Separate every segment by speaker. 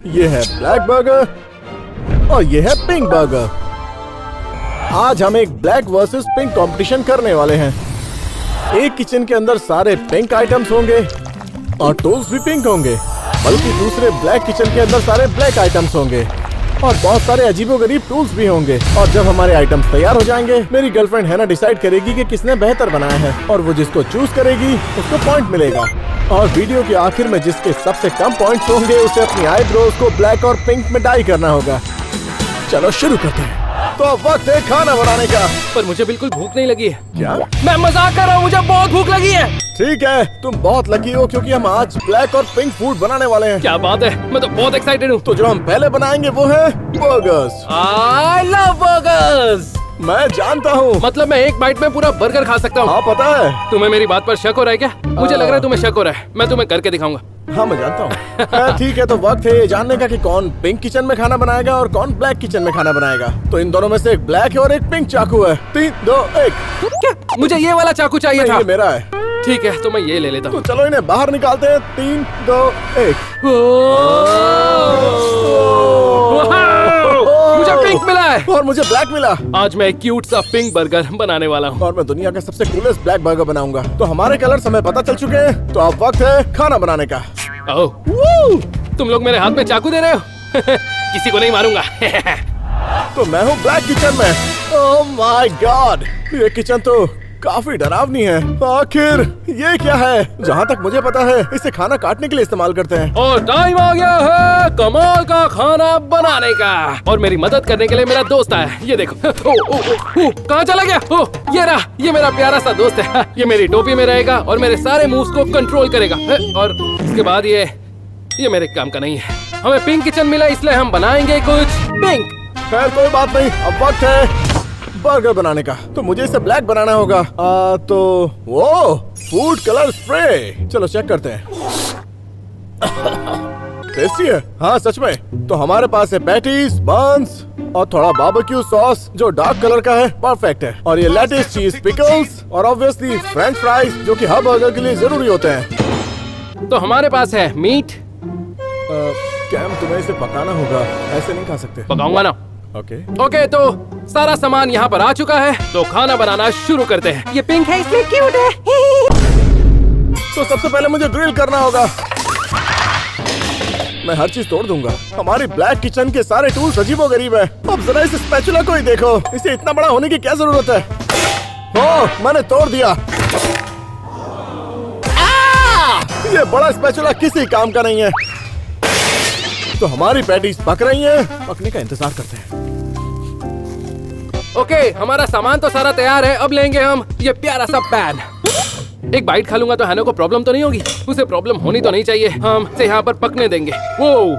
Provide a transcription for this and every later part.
Speaker 1: ये है black burger और ये है पिंक बर्गर। आज हम एक ब्लैक वर्सेस पिंक कंपटीशन करने वाले हैं। एक किचन के अंदर सारे पिंक आइटम्स होंगे और टूल्स भी पिंक होंगे, बल्कि दूसरे ब्लैक किचन के अंदर सारे ब्लैक आइटम्स होंगे और बहुत सारे अजीबोगरीब टूल्स भी होंगे। और जब हमारे आइटम्स तैयार हो जाएंगे, मेरी गर्लफ्रेंड हैना डिसाइड करेगी कि किसने बेहतर बनाया है और वो जिसको चूज करेगी उसको पॉइंट मिलेगा। और वीडियो के आखिर में जिसके सबसे कम पॉइंट्स होंगे उसे अपनी आईब्रोज को ब्लैक और पिंक में डाई करना होगा। चलो शुरू करते हैं। तो अब वक्त है खाना बनाने का।
Speaker 2: पर मुझे बिल्कुल भूख नहीं लगी है।
Speaker 1: क्या?
Speaker 2: मैं मजाक कर रहा हूँ, मुझे बहुत भूख लगी है।
Speaker 1: ठीक है, तुम बहुत लकी हो क्योंकि हम आज ब्लैक और पिंक फूड बनाने वाले हैं।
Speaker 2: क्या बात है, मैं तो बहुत एक्साइटेड हूँ।
Speaker 1: तो जो हम पहले बनाएंगे वो है बर्गर्स।
Speaker 2: I love burgers.
Speaker 1: मैं जानता हूँ।
Speaker 2: मतलब मैं एक बाइट में पूरा बर्गर खा सकता हूँ।
Speaker 1: हाँ पता है।
Speaker 2: तुम्हें मेरी बात पर शक हो रहा है क्या? मुझे लग रहा है तुम्हें शक हो रहा है। मैं तुम्हें करके दिखाऊंगा।
Speaker 1: हाँ मैं जानता हूँ। ठीक है, तो वक्त है ये जानने का कि कौन पिंक किचन में खाना बनाएगा और कौन ब्लैक किचन में खाना बनाएगा। तो इन दोनों में से एक ब्लैक है और एक पिंक चाकू है। 3, 2, 1।
Speaker 2: क्या? मुझे ये वाला चाकू चाहिए था।
Speaker 1: ये मेरा है।
Speaker 2: ठीक है, तो मैं ये ले लेता हूँ।
Speaker 1: तो चलो इन्हें बाहर निकालते हैं। 3, 2, 1।
Speaker 2: मुझे पिंक मिला है
Speaker 1: और मुझे ब्लैक मिला।
Speaker 2: आज मैं एक क्यूट सा पिंक बर्गर बनाने वाला हूँ।
Speaker 1: और मैं दुनिया का सबसे कूलेस्ट ब्लैक बर्गर बनाऊंगा। तो हमारे कलर्स हमें पता चल चुके हैं, तो अब वक्त है खाना बनाने का।
Speaker 2: ओह, तुम लोग मेरे हाथ में चाकू दे रहे हो? किसी को नहीं मारूंगा।
Speaker 1: तो मैं हूँ ब्लैक किचन में। ओह माय गॉड, ये किचन तो काफी डरावनी है। आखिर ये क्या है? जहाँ तक मुझे पता है इसे खाना काटने के लिए इस्तेमाल करते हैं।
Speaker 2: और टाइम आ गया है कमाल का खाना बनाने का। और मेरी मदद करने के लिए मेरा दोस्त आया है। ये देखो। कहाँ चला गया? ये रहा, ये मेरा प्यारा सा दोस्त है। ये मेरी टोपी में रहेगा और मेरे सारे मूव्स को कंट्रोल करेगा। और इसके बाद ये मेरे काम का नहीं है। हमें पिंक किचन मिला, इसलिए हम बनाएंगे कुछ पिंक।
Speaker 1: खैर कोई बात नहीं, अब वक्त है बर्गर बनाने का। तो मुझे इसे ब्लैक बनाना होगा। तो वो फूड कलर स्प्रे, चलो चेक करते हैं। टेस्टी है। हाँ सच में। तो हमारे पास है पैटीज, बंस और थोड़ा बारबेक्यू सॉस जो डार्क कलर का है। परफेक्ट है। और ये लेटिस, चीज, पिकल्स और ऑब्वियसली फ्रेंच फ्राइज जो कि हर बर्गर के लिए जरूरी होते हैं।
Speaker 2: तो हमारे पास है मीट।
Speaker 1: कैम तुम्हें इसे पकाना होगा, ऐसे नहीं खा सकते।
Speaker 2: पकाऊंगा ना। ओके, तो सारा सामान यहाँ पर आ चुका है, तो खाना बनाना शुरू करते हैं। ये पिंक है इसलिए क्यूट है।
Speaker 1: तो सबसे पहले मुझे ग्रिल करना होगा। मैं हर चीज तोड़ दूंगा। हमारी ब्लैक किचन के सारे टूल्स अजीबोगरीब है। अब जरा इस स्पैचुला को ही देखो, इसे इतना बड़ा होने की क्या जरूरत है? ओह, मैंने तोड़ दिया। ये बड़ा स्पैचुला किसी काम का नहीं है। तो हमारी पैटीज पक रही हैं, पकने का इंतजार करते हैं।
Speaker 2: ओके, हमारा सामान तो सारा तैयार है। अब लेंगे हम ये प्यारा सा पैन। एक बाइट खा लूंगा तो हैना को प्रॉब्लम तो नहीं होगी? उसे प्रॉब्लम होनी तो नहीं चाहिए। हम इसे यहाँ पर पकने देंगे। वो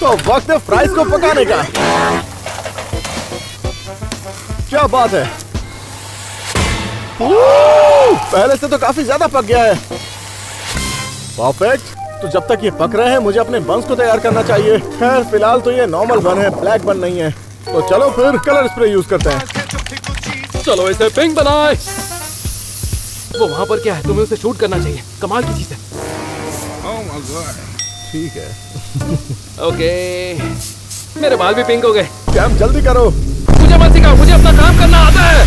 Speaker 1: तो वक्त है फ्राइज को पकाने का। क्या बात है, पहले से तो काफी ज्यादा पक गया है। परफेक्ट। तो जब तक ये पक रहे हैं मुझे अपने बंस को तैयार करना चाहिए। खैर फिलहाल तो ये नॉर्मल बन है, ब्लैक बन नहीं है। तो चलो फिर कलर स्प्रे यूज करते हैं।
Speaker 2: चलो इसे पिंक बनाए। वो वहाँ पर क्या है? तुम्हें उसे शूट करना चाहिए, कमाल की चीज है।
Speaker 1: ठीक है।
Speaker 2: ओके, मेरे बाल भी पिंक हो गए।
Speaker 1: कैम जल्दी करो।
Speaker 2: मुझे मत सिखाओ, मुझे अपना काम करना आता है।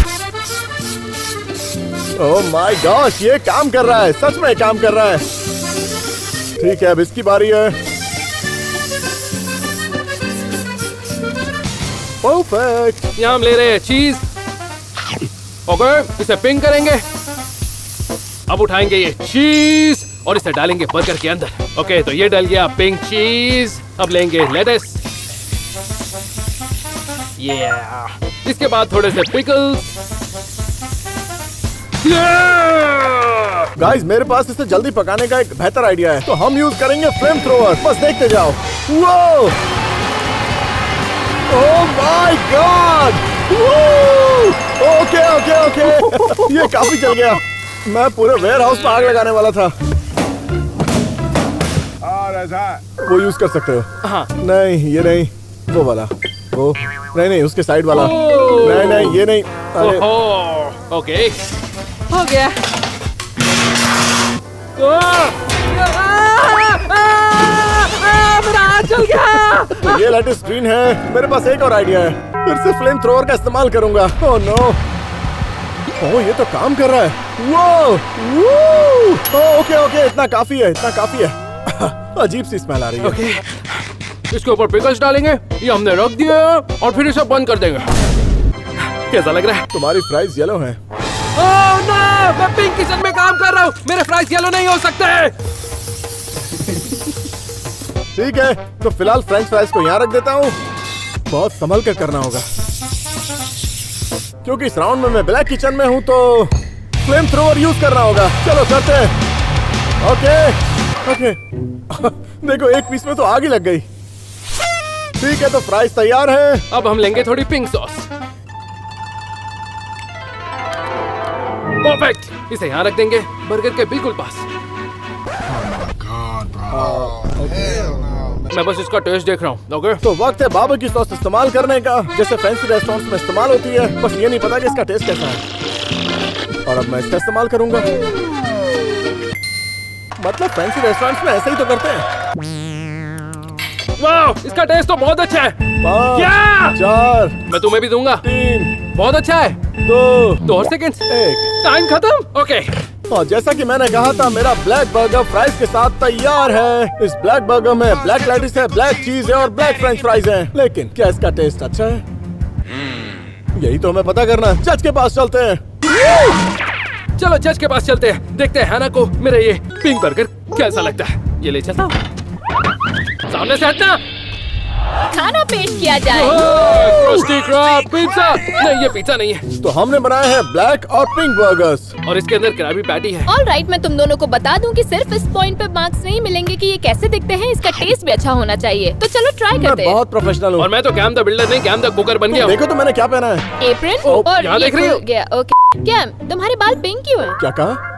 Speaker 1: ओह माय गॉश, ये काम कर रहा है, सच में काम कर रहा है। ठीक है, अब इसकी बारी है। परफेक्ट।
Speaker 2: यहाँ हम ले रहे हैं चीज। ओके, इसे पिंक करेंगे। अब उठाएंगे ये चीज और इसे डालेंगे बर्गर के अंदर। ओके, तो ये डल गया पिंक चीज। अब लेंगे लेट्स। इसके बाद थोड़े से पिकल्स।
Speaker 1: गाइस, मेरे पास इसे जल्दी पकाने का एक बेहतर आइडिया है। तो हम यूज करेंगे फ्लेम थ्रोवर। बस देखते जाओ। वो ओह my God. Okay okay okay. ये काफी चल गया। मैं पूरे वेयर हाउस में आग लगाने वाला था। वो यूज कर सकते हो।
Speaker 2: हाँ।
Speaker 1: नहीं ये नहीं, वो वाला। वो नहीं, उसके साइड वाला। नहीं ये नहीं। अरे
Speaker 2: ओके, हो गया।
Speaker 1: ये लेटेस्ट स्क्रीन है। मेरे पास एक और आइडिया है, फिर से फ्लेम थ्रोवर का इस्तेमाल करूंगा। ओह नो, ओह ये तो काम कर रहा है। ओह ओके, इतना काफी है, इतना काफी है। अजीब सी स्मेल आ रही है।
Speaker 2: ओके, इसके ऊपर पिकल्स डालेंगे, ये हमने रख दिया और फिर इसे बंद कर देंगे। कैसा लग रहा है?
Speaker 1: तुम्हारी फ्राइज येलो हैं।
Speaker 2: ओह नो, मैं पिंक किचन में काम कर रहा हूँ, मेरे फ्राइज येलो नहीं हो सकते।
Speaker 1: ठीक है, तो फिलहाल फ्रेंच फ्राइज को यहाँ रख देता हूँ। बहुत संभल कर करना होगा, क्योंकि इस राउंड में मैं ब्लैक किचन में हूँ, तो फ्लेम थ्रोवर यूज करना होगा। चलो करते हैं। ओके देखो, एक पीस में तो आग ही लग गई। ठीक है, तो फ्राइज तैयार है।
Speaker 2: अब हम लेंगे थोड़ी पिंक सॉस। परफेक्ट, इसे यहाँ रख देंगे बर्गर के बिल्कुल पास। मैं बस इसका टेस्ट देख रहा हूँ। ओके,
Speaker 1: तो वक्त है बारबेक्यू सॉस इस्तेमाल करने का, जैसे फैंसी रेस्टोरेंट्स में इस्तेमाल होती है। बस ये नहीं पता कि इसका टेस्ट कैसा है, और अब मैं इसका इस्तेमाल करूंगा। मतलब फैंसी रेस्टोरेंट्स में ऐसे ही तो करते हैं।
Speaker 2: वाह, इसका टेस्ट तो बहुत अच्छा है।
Speaker 1: 5
Speaker 2: क्या?
Speaker 1: 4
Speaker 2: मैं तुम्हें भी दूंगा।
Speaker 1: 3
Speaker 2: बहुत अच्छा है।
Speaker 1: 2
Speaker 2: 2 और सेकंड्स।
Speaker 1: 1।
Speaker 2: टाइम खत्म। ओके,
Speaker 1: और जैसा कि मैंने कहा था, मेरा ब्लैक बर्गर फ्राइज के साथ तैयार है। इस ब्लैक बर्गर में ब्लैक लेटिस है, ब्लैक चीज है और ब्लैक फ्रेंच फ्राइज है। लेकिन क्या इसका टेस्ट अच्छा है? यही तो हमें पता करना है। जज के पास चलते हैं।
Speaker 2: चलो जज के पास चलते हैं, देखते हैं हैना को मेरा ये पिंक बर्गर कैसा लगता है। ये ले चलता हूँ, सामने से हटना।
Speaker 3: खाना पेश किया जाए।
Speaker 2: Crispy crab pizza. नहीं, ये पिज्जा नहीं है।
Speaker 1: तो हमने बनाए हैं ब्लैक और पिंक बर्गर्स,
Speaker 2: और इसके अंदर क्रैबी पैटी है।
Speaker 3: ऑल राइट, मैं तुम दोनों को बता दूं कि सिर्फ इस पॉइंट पे मार्क्स नहीं मिलेंगे कि ये कैसे दिखते हैं, इसका टेस्ट भी अच्छा होना चाहिए। तो चलो ट्राई
Speaker 1: मैं
Speaker 3: करते हैं।
Speaker 1: बहुत प्रोफेशनल हूँ।
Speaker 2: और मैं तो कैम द बिल्डर नहीं, कैम द कुकर बन गया हूँ।
Speaker 1: देखो तो मैंने क्या पहना है।
Speaker 3: एप्रन
Speaker 2: ओ,
Speaker 3: और
Speaker 2: यहाँ
Speaker 3: ये
Speaker 2: देख रही
Speaker 3: खुल
Speaker 2: हो?
Speaker 3: गया। ओके कैम, तुम्हारे बाल पिंक क्यों हैं?
Speaker 1: क्या कहा?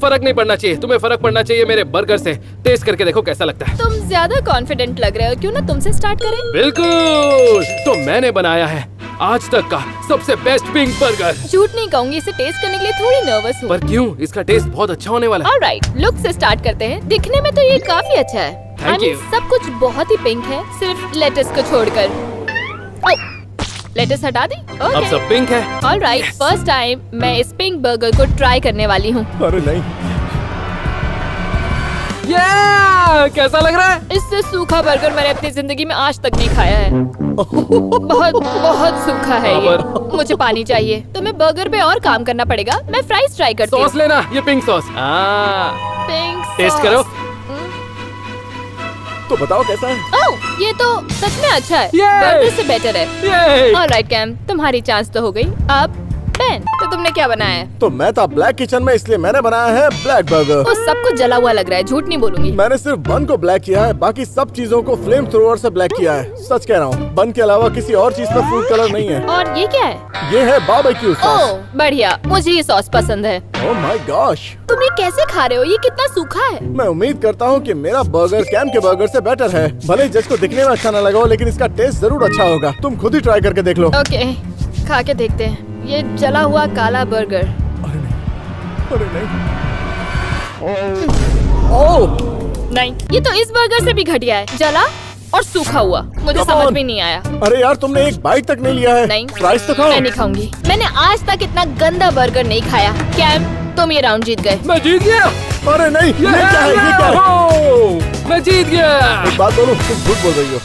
Speaker 2: फर्क नहीं पड़ना चाहिए, तुम्हें फर्क पड़ना चाहिए मेरे बर्गर से। टेस्ट करके देखो कैसा लगता है।
Speaker 3: तुम ज्यादा कॉन्फिडेंट लग रहे हो, क्यों ना तुमसे स्टार्ट करें?
Speaker 2: बिल्कुल, तो मैंने बनाया है आज तक का सबसे बेस्ट पिंक बर्गर।
Speaker 3: झूठ नहीं कहूंगी, इसे टेस्ट करने के लिए थोड़ी नर्वस हूँ।
Speaker 2: पर क्यों? इसका टेस्ट बहुत अच्छा होने वाला है।
Speaker 3: ऑल राइट, लुक से स्टार्ट करते हैं। दिखने में तो ये काफी अच्छा है।
Speaker 2: Thank you.
Speaker 3: सब कुछ बहुत ही पिंक है, सिर्फ लेटस को छोड़कर। लेटस हटा दी।
Speaker 2: अब सब पिंक है।
Speaker 3: ऑल राइट, फर्स्ट टाइम मैं इस पिंक बर्गर को ट्राई करने वाली हूँ।
Speaker 1: अरे नहीं,
Speaker 2: कैसा लग रहा है?
Speaker 3: इससे सूखा बर्गर मैंने अपनी जिंदगी में आज तक नहीं खाया है। बहुत बहुत सूखा है ये। मुझे पानी चाहिए, तो मैं बर्गर पे और काम करना पड़ेगा। मैं फ्राइज ट्राई करती हूँ।
Speaker 2: सॉस लेना, ये pink sauce.
Speaker 3: Pink
Speaker 2: taste
Speaker 3: sauce.
Speaker 2: करो।
Speaker 1: तो बताओ कैसा है?
Speaker 3: ओह, ये तो सच में अच्छा है।
Speaker 2: Yay!
Speaker 3: बर्गर से बेटर है।
Speaker 2: ये
Speaker 3: ऑलराइट कैम, तुम्हारी चांस तो हो गई। अब पेन, तो तुमने क्या बनाया है?
Speaker 1: तो मैं था ब्लैक किचन में, इसलिए मैंने बनाया है ब्लैक बर्गर।
Speaker 3: वो सब कुछ जला हुआ लग रहा है, झूठ नहीं बोलूंगी।
Speaker 1: मैंने सिर्फ बन को ब्लैक किया है, बाकी सब चीजों को फ्लेम थ्रोवर से ब्लैक किया है। सच कह रहा हूँ, बन के अलावा किसी और चीज पर फूड कलर नहीं है।
Speaker 3: और ये क्या है?
Speaker 1: ये है बारबेक्यू सॉस।
Speaker 3: ओह बढ़िया, मुझे ये सॉस पसंद है।
Speaker 1: ओह माय गॉश,
Speaker 3: तुम ये कैसे खा रहे हो? ये कितना सूखा है।
Speaker 1: मैं उम्मीद करता हूँ कि मेरा बर्गर कैम के बर्गर से बेटर है। भले ही जज को दिखने में अच्छा न लगा हो, लेकिन इसका टेस्ट जरूर अच्छा होगा। तुम खुद ही ट्राई करके देख लो।
Speaker 3: ओके, खा के देखते हैं। ये जला हुआ काला बर्गर।
Speaker 1: अरे नहीं, ओह
Speaker 3: नहीं, ये तो इस बर्गर से भी घटिया है, जला और सूखा हुआ। मुझे
Speaker 1: Come
Speaker 3: समझ
Speaker 1: on.
Speaker 3: में नहीं आया।
Speaker 1: अरे यार, तुमने एक बाइट तक नहीं लिया है।
Speaker 3: नहीं,
Speaker 1: फ्राइज तो खाओ।
Speaker 3: मैं नहीं खाऊंगी। मैंने आज तक इतना गंदा बर्गर नहीं खाया। कैम, तुम ये राउंड जीत गए।
Speaker 2: मैं जीत गया।
Speaker 1: अरे नहीं, ये क्या है? ये क्या है?
Speaker 2: है? मैं जीत गया।
Speaker 1: एक बात बोलूं, तुम झूठ बोल रही हो।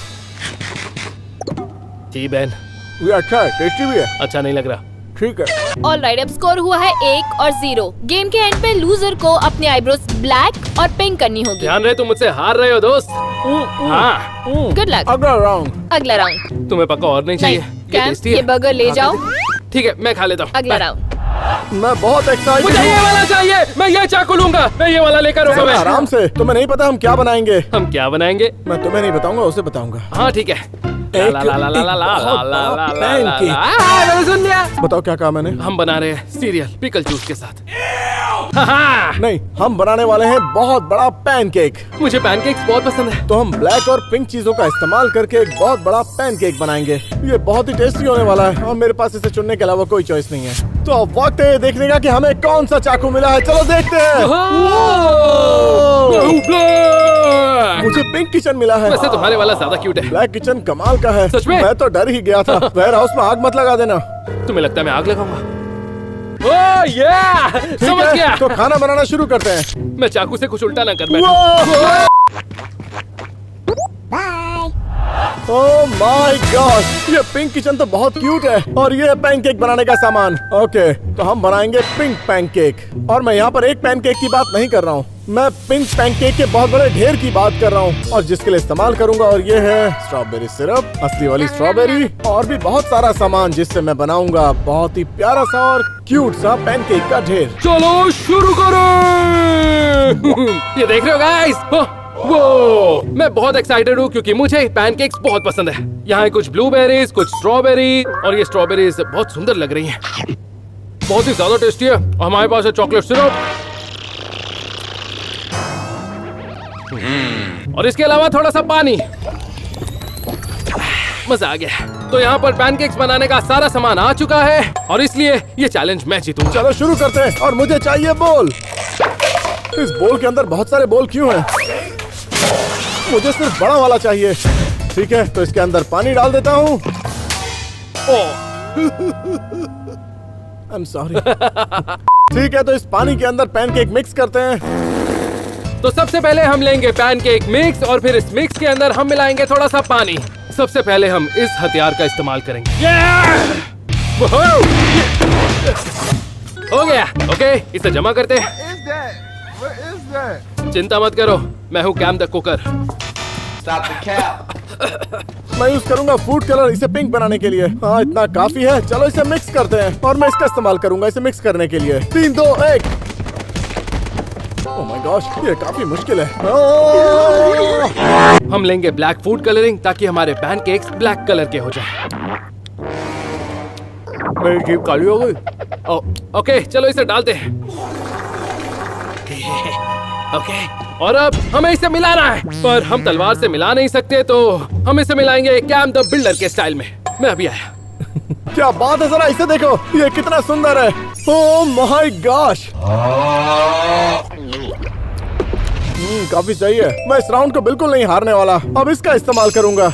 Speaker 2: जी बहन,
Speaker 1: ये अच्छा है, टेस्टी भी है।
Speaker 2: अच्छा नहीं लग रहा।
Speaker 1: ठीक है।
Speaker 3: ऑल राइट, अब स्कोर हुआ है 1 और 0। गेम के एंड पे लूजर को अपनी आईब्रोज ब्लैक और पिंक करनी होगी।
Speaker 2: ध्यान रहे, तुम मुझसे हार रहे हो दोस्त। हाँ,
Speaker 3: गुड लक।
Speaker 1: अगला राउंड।
Speaker 3: अगला राउंड।
Speaker 2: तुम्हें पक्का और नहीं चाहिए?
Speaker 3: नहीं,
Speaker 2: ये
Speaker 3: कैम,
Speaker 2: टेस्टी
Speaker 3: ये
Speaker 2: है।
Speaker 3: बर्गर ले जाओ।
Speaker 2: ठीक है, मैं खा लेता हूँ।
Speaker 3: अगला राउंड।
Speaker 1: मैं बहुत एक्साइटेड
Speaker 2: मुझे ये
Speaker 1: हूँ।
Speaker 2: वाला चाहिए। मैं ये चाकू लूंगा। मैं ये वाला लेकर आऊंगा। मैं
Speaker 1: आराम से, तुम्हें नहीं पता हम क्या बनाएंगे।
Speaker 2: हम क्या बनाएंगे?
Speaker 1: मैं तुम्हें नहीं बताऊंगा, उसे बताऊंगा।
Speaker 2: हाँ ठीक है।
Speaker 1: एक-
Speaker 2: ला ला ला ला ला ला
Speaker 1: एक बहुत
Speaker 2: ला ला
Speaker 1: बड़ा
Speaker 2: ला
Speaker 1: pancake।
Speaker 2: ला। मैंने सुन लिया।
Speaker 1: बताओ क्या कहा मैंने?
Speaker 2: हम बना रहे हैं सीरियल पिकल जूस के साथ। हाँ,
Speaker 1: नहीं, हम बनाने वाले हैं बहुत बड़ा पैनकेक।
Speaker 2: मुझे पैनकेक्स बहुत पसंद है।
Speaker 1: तो हम ब्लैक और पिंक चीजों का इस्तेमाल करके एक बहुत बड़ा पैनकेक बनाएंगे। ये बहुत ही टेस्टी होने वाला है और मेरे पास इसे चुनने के अलावा कोई चॉइस नहीं है। तो अब वक्त है देखने का कि हमें कौन सा चाकू मिला है। चलो देखते हैं।
Speaker 2: ब्लैक।
Speaker 1: मुझे पिंक किचन मिला है।
Speaker 2: वैसे तुम्हारे वाला ज्यादा क्यूट है।
Speaker 1: ब्लैक किचन कमाल का है।
Speaker 2: सच में?
Speaker 1: मैं तो डर ही गया था। वेयर हाउस में आग मत लगा देना।
Speaker 2: तुम्हें लगता है मैं आग लगाऊंगा? ओह या,
Speaker 1: ठीक
Speaker 2: समझ
Speaker 1: है,
Speaker 2: गया।
Speaker 1: तो खाना बनाना शुरू करते हैं।
Speaker 2: मैं चाकू से कुछ उल्टा ना कर बैठूं।
Speaker 1: वो! ओह माय गॉड, ये पिंक किचन तो बहुत क्यूट है। और ये पैनकेक बनाने का सामान। ओके, तो हम बनाएंगे पिंक पैनकेक। और मैं यहाँ पर एक पैनकेक की बात नहीं कर रहा हूँ, मैं पिंक पैनकेक के बहुत बड़े ढेर की बात कर रहा हूँ, और जिसके लिए इस्तेमाल करूंगा। और ये है स्ट्रॉबेरी सिरप, असली वाली स्ट्रॉबेरी, और भी बहुत सारा सामान जिससे मैं बनाऊंगा बहुत ही प्यारा सा और क्यूट सा पैनकेक का ढेर।
Speaker 2: चलो शुरू करो। ये देख रहे हो गाइस? वो मैं बहुत एक्साइटेड हूँ क्योंकि मुझे पैनकेक्स बहुत पसंद है। यहाँ है कुछ ब्लूबेरीज, कुछ स्ट्रॉबेरी, और ये स्ट्रॉबेरीज बहुत सुंदर लग रही हैं। बहुत ही ज्यादा टेस्टी है। और हमारे पास है चॉकलेट सिरप, और इसके अलावा थोड़ा सा पानी। मजा आ गया। तो यहाँ पर पैनकेक्स बनाने का सारा सामान आ चुका है, और इसलिए ये चैलेंज मैं जीतूंगा।
Speaker 1: चलो शुरू करते हैं। और मुझे चाहिए बोल। इस बोल के अंदर बहुत सारे बोल क्यों हैं? मुझे सिर्फ बड़ा वाला चाहिए। ठीक है, तो इसके अंदर पानी डाल देता हूँ। I'm sorry। ठीक है, तो इस पानी के अंदर पैनकेक मिक्स करते हैं।
Speaker 2: तो सबसे पहले हम लेंगे पैनकेक मिक्स, और फिर इस मिक्स के अंदर हम मिलाएंगे थोड़ा सा पानी। सबसे पहले हम इस हथियार का इस्तेमाल करेंगे। हो गया। ओके, इसे जमा करते हैं। चिंता मत करो, मैं हूँ कैम द कुकर।
Speaker 1: मैं यूज करूंगा फूड कलर इसे पिंक बनाने के लिए। हाँ, इतना काफी है। चलो इसे मिक्स करते हैं, और मैं इसका इस्तेमाल करूंगा इसे मिक्स करने के लिए। 3, 2, 1। ओह माय गॉश, ये काफी मुश्किल है।
Speaker 2: हम लेंगे ब्लैक फूड कलरिंग ताकि हमारे पैनकेक्स ब्लैक कलर के हो जाए। मेरी जीभ काली हो गई। ओके, चलो इसे डालते हैं। ओके, और अब हमें इसे मिलाना है, पर हम तलवार से मिला नहीं सकते, तो हम इसे मिलाएंगे कैम द बिल्डर के स्टाइल में। मैं अभी आया।
Speaker 1: क्या बात है, जरा इसे देखो, ये कितना सुंदर है। ओह माय गॉश, काफी सही है। मैं इस राउंड को बिल्कुल नहीं हारने वाला। अब इसका इस्तेमाल करूंगा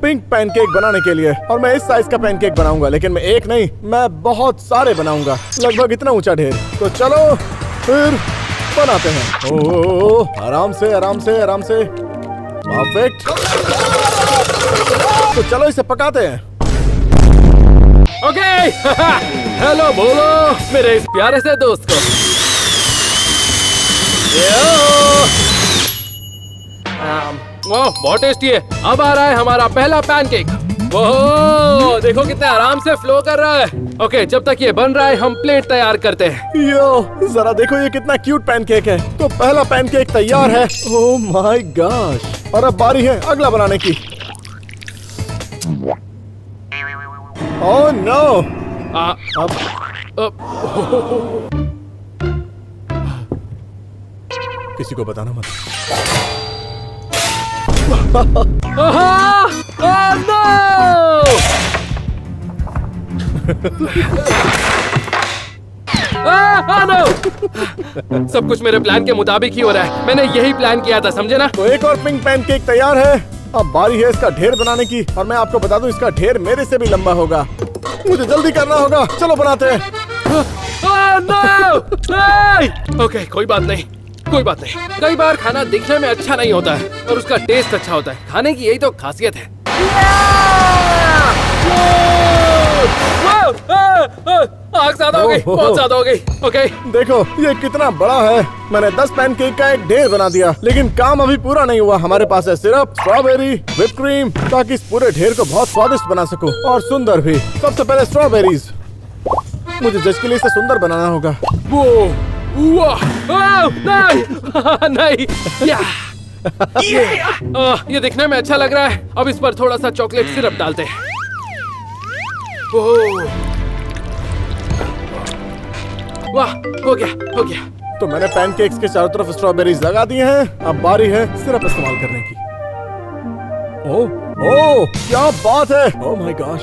Speaker 1: पिंक पैनकेक बनाने के लिए, और मैं इस साइज का पैनकेक बनाऊंगा, लेकिन मैं एक नहीं, मैं बहुत सारे बनाऊंगा, लगभग इतना ऊंचा ढेर। तो चलो फिर बनाते हैं। ओह, आराम से आराम से आराम से। परफेक्ट। तो चलो इसे पकाते हैं।
Speaker 2: ओके। हेलो बोलो मेरे इस प्यारे से दोस्त को। वाह, बहुत टेस्टी है। अब आ रहा है हमारा पहला पैनकेक। ओह, देखो कितने आराम से फ्लो कर रहा है। ओके, जब तक ये बन रहा है हम प्लेट तैयार करते हैं।
Speaker 1: यो, जरा देखो ये कितना क्यूट पैनकेक है। तो पहला पैनकेक तैयार है। ओह माय गॉश, और अब बारी है अगला बनाने की। ओह नो,
Speaker 2: अब
Speaker 1: किसी को बताना मत।
Speaker 2: सब कुछ मेरे प्लान के मुताबिक ही हो रहा है। मैंने यही प्लान किया था, समझे ना?
Speaker 1: तो एक और पिंक पैनकेक तैयार है। अब बारी है इसका ढेर बनाने की, और मैं आपको बता दूं इसका ढेर मेरे से भी लंबा होगा। मुझे जल्दी करना होगा। चलो बनाते हैं।
Speaker 2: ओके, कोई बात नहीं, कोई बात नहीं। कई बार खाना दिखने में अच्छा नहीं होता है, और उसका टेस्ट अच्छा होता है। खाने की यही तो खासियत है। आग ज्यादा हो गई, बहुत ज्यादा हो गई। ओके,
Speaker 1: देखो ये कितना बड़ा है। मैंने 10 पैनकेक का एक ढेर बना दिया, लेकिन काम अभी पूरा नहीं हुआ। हमारे पास है सिरप, स्ट्रॉबेरी, व्हिप क्रीम, ताकि इस पूरे ढेर को बहुत स्वादिष्ट बना सकूं, और सुंदर भी। सबसे पहले स्ट्रॉबेरीज। मुझे जज के लिए इसे सुंदर बनाना होगा।
Speaker 2: वो नहीं नहीं, ये दिखने में अच्छा लग रहा है। अब इस पर थोड़ा सा चॉकलेट सिरप डालते हैं। वाह, हो गया, हो गया।
Speaker 1: तो मैंने पैनकेक्स के चारों तरफ स्ट्रॉबेरीज लगा दी हैं। अब बारी है सिरप इस्तेमाल करने की। ओह, क्या बात है। Oh my gosh.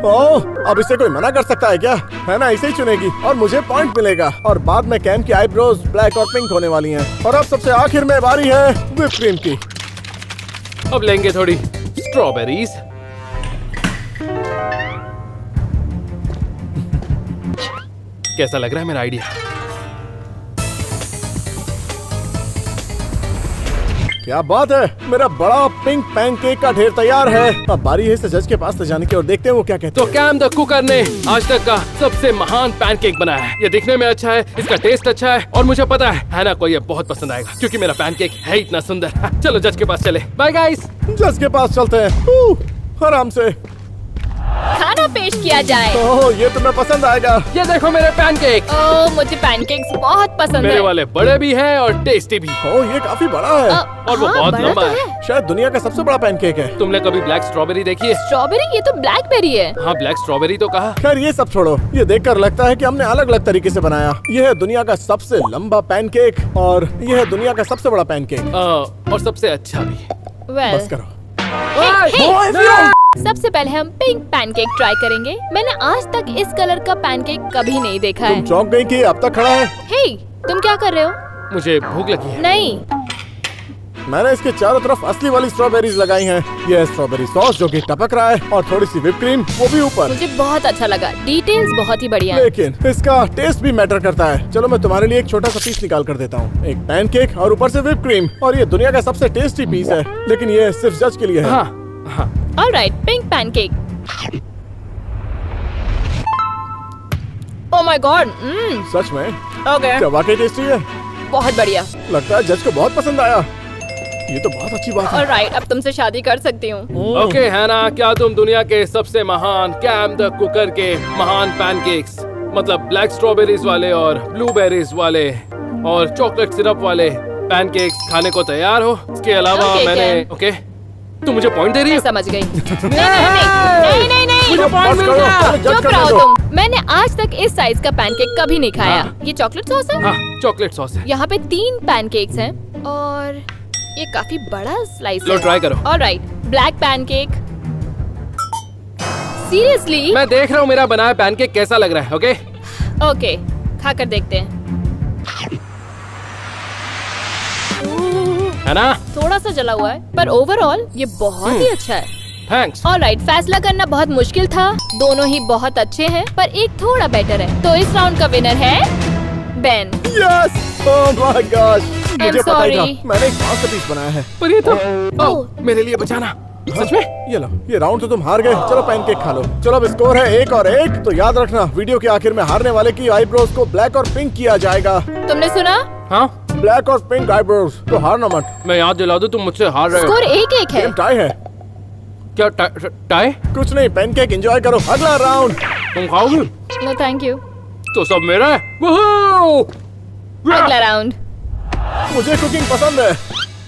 Speaker 1: ओह, अब इसे कोई मना कर सकता है क्या? है ना, इसे ही चुनेगी और मुझे पॉइंट मिलेगा। और बाद में कैम की आईब्रोज ब्लैक और पिंक होने वाली हैं। और अब सबसे आखिर में बारी है व्हिप क्रीम की।
Speaker 2: अब लेंगे थोड़ी स्ट्रॉबेरीज। कैसा लग रहा है मेरा आइडिया?
Speaker 1: क्या बात है, मेरा बड़ा पिंक पैनकेक का ढेर तैयार है। अब बारी है इसे जज के पास ले जाने की और देखते हैं वो क्या कहते
Speaker 2: तो
Speaker 1: हैं।
Speaker 2: कैम द कुकर ने आज तक का सबसे महान पैनकेक बनाया है। ये दिखने में अच्छा है, इसका टेस्ट अच्छा है और मुझे पता है हैना को ये बहुत पसंद आएगा क्योंकि मेरा पैनकेक है इतना सुंदर। चलो जज के पास चले। Bye guys.
Speaker 1: जज के पास चलते हैं। आराम से।
Speaker 3: खाना पेश किया जाए।
Speaker 1: ओह, ये तुम्हें पसंद आएगा।
Speaker 2: ये देखो मेरे पैनकेक।
Speaker 3: ओह, मुझे पैनकेक्स बहुत पसंद
Speaker 2: मेरे
Speaker 3: है।
Speaker 2: वाले बड़े भी हैं और टेस्टी भी।
Speaker 1: ओह, ये काफी बड़ा है।
Speaker 2: और वो बहुत
Speaker 3: बड़ा
Speaker 2: लंबा
Speaker 3: तो
Speaker 2: है।
Speaker 1: शायद दुनिया का सबसे बड़ा पैनकेक है।
Speaker 2: तुमने कभी ब्लैक स्ट्रॉबेरी देखी है?
Speaker 3: स्ट्रॉबेरी? ये तो ब्लैकबेरी है।
Speaker 2: हाँ, ब्लैक स्ट्रॉबेरी तो कहा।
Speaker 1: खैर ये सब छोड़ो, ये देखकर लगता है कि हमने अलग अलग तरीके से बनाया। ये है दुनिया का सबसे लंबा पैनकेक और ये है दुनिया का सबसे बड़ा पैनकेक।
Speaker 2: और सबसे अच्छा भी।
Speaker 3: वेल,
Speaker 1: बस करो।
Speaker 3: सबसे पहले हम पिंक पैनकेक ट्राई करेंगे। मैंने आज तक इस कलर का पैनकेक कभी नहीं देखा
Speaker 1: तुम
Speaker 3: है।
Speaker 1: चौंक गई कि अब तक खड़ा है।
Speaker 3: हे, तुम क्या कर रहे हो?
Speaker 2: मुझे भूख लगी है।
Speaker 3: नहीं,
Speaker 1: मैंने इसके चारों तरफ असली वाली स्ट्रॉबेरीज लगाई हैं। ये है स्ट्रॉबेरी सॉस जो कि टपक रहा है और थोड़ी सी व्हिप क्रीम, वो भी ऊपर।
Speaker 3: मुझे बहुत अच्छा लगा। डिटेल्स बहुत ही बढ़िया हैं।
Speaker 1: लेकिन इसका टेस्ट भी मैटर करता है। चलो मैं तुम्हारे लिए एक छोटा सा पीस निकाल कर देता हूँ। एक पैनकेक और ऊपर से व्हिप क्रीम। और ये दुनिया का सबसे टेस्टी पीस है, लेकिन ये सिर्फ जज के लिए है।
Speaker 2: हाँ हाँ।
Speaker 3: Alright, pink pancake. Oh my god.
Speaker 1: सच में
Speaker 3: ओके,
Speaker 1: क्या वाकई टेस्टी है?
Speaker 3: बहुत बढ़िया।
Speaker 1: लगता है जज को बहुत पसंद आया। ये तो बहुत अच्छी बात है।
Speaker 3: ऑलराइट, अब तुमसे शादी कर सकती हूँ।
Speaker 2: ओके हैना, क्या तुम दुनिया के सबसे महान कैम द कुकर के महान पैनकेक्स, मतलब ब्लैक स्ट्रॉबेरीज वाले और ब्लूबेरीज वाले और चॉकलेट सिरप वाले पैनकेक्स खाने को तैयार हो? इसके अलावा
Speaker 3: Okay,
Speaker 2: मैंने
Speaker 3: Cam.
Speaker 2: ओके, तुम मुझे पॉइंट दे रही
Speaker 3: मैं
Speaker 2: हो?
Speaker 3: समझ गई। नहीं, नहीं, नहीं,
Speaker 2: मुझे
Speaker 3: नहीं।
Speaker 2: पॉइंट मिल गया।
Speaker 3: चुप रहो तुम। मैंने आज तक इस साइज का पैनकेक कभी नहीं खाया।
Speaker 2: हाँ।
Speaker 3: ये चॉकलेट सॉस है।
Speaker 2: हाँ, चॉकलेट सॉस है।
Speaker 3: यहाँ पे 3 पैनकेक्स हैं और ये काफी बड़ा स्लाइस
Speaker 2: लो,
Speaker 3: है।
Speaker 2: try करो।
Speaker 3: Alright, black pancake. सीरियसली?
Speaker 2: मैं देख रहा हूँ मेरा बनाया पैनकेक कैसा लग रहा है। ओके
Speaker 3: ओके, खाकर देखते हैं।
Speaker 2: है ना?
Speaker 3: थोड़ा सा जला हुआ है, पर ओवरऑल ये बहुत ही अच्छा है।
Speaker 2: थैंक्स।
Speaker 3: ऑलराइट, फैसला करना बहुत मुश्किल था। दोनों ही बहुत अच्छे हैं, पर एक थोड़ा बेटर है। तो इस राउंड का विनर है Ben.
Speaker 1: Yes! Oh my God, मुझे पता ही था।
Speaker 3: sorry.
Speaker 1: मैंने एक मास्टरपीस बनाया है।
Speaker 2: पर ये तो ओह, मेरे लिए बचाना। सच में?
Speaker 1: ये लो, ये राउंड तो तुम हार गए। चलो पैनकेक खा लो। चलो अब स्कोर है 1 और 1। तो याद रखना, वीडियो के आखिर में हारने वाले की आईब्रोज को ब्लैक और पिंक किया जाएगा।
Speaker 3: तुमने सुना?
Speaker 2: हाँ,
Speaker 1: ब्लैक और पिंक आईब्रोज। तो हारना मत।
Speaker 2: मैं याद दिला दूं, तुम मुझसे हार रहे हो।
Speaker 3: स्कोर 1-1 है।
Speaker 1: गेम टाई है।
Speaker 2: क्या टाई?
Speaker 1: कुछ नहीं, पैनकेक एंजॉय करो। अगला राउंड।
Speaker 2: तुम खाओगी?
Speaker 3: No thank you.
Speaker 2: तो सब मेरा है। वूहू!
Speaker 3: अगला राउंड।
Speaker 1: मुझे कुकिंग पसंद है।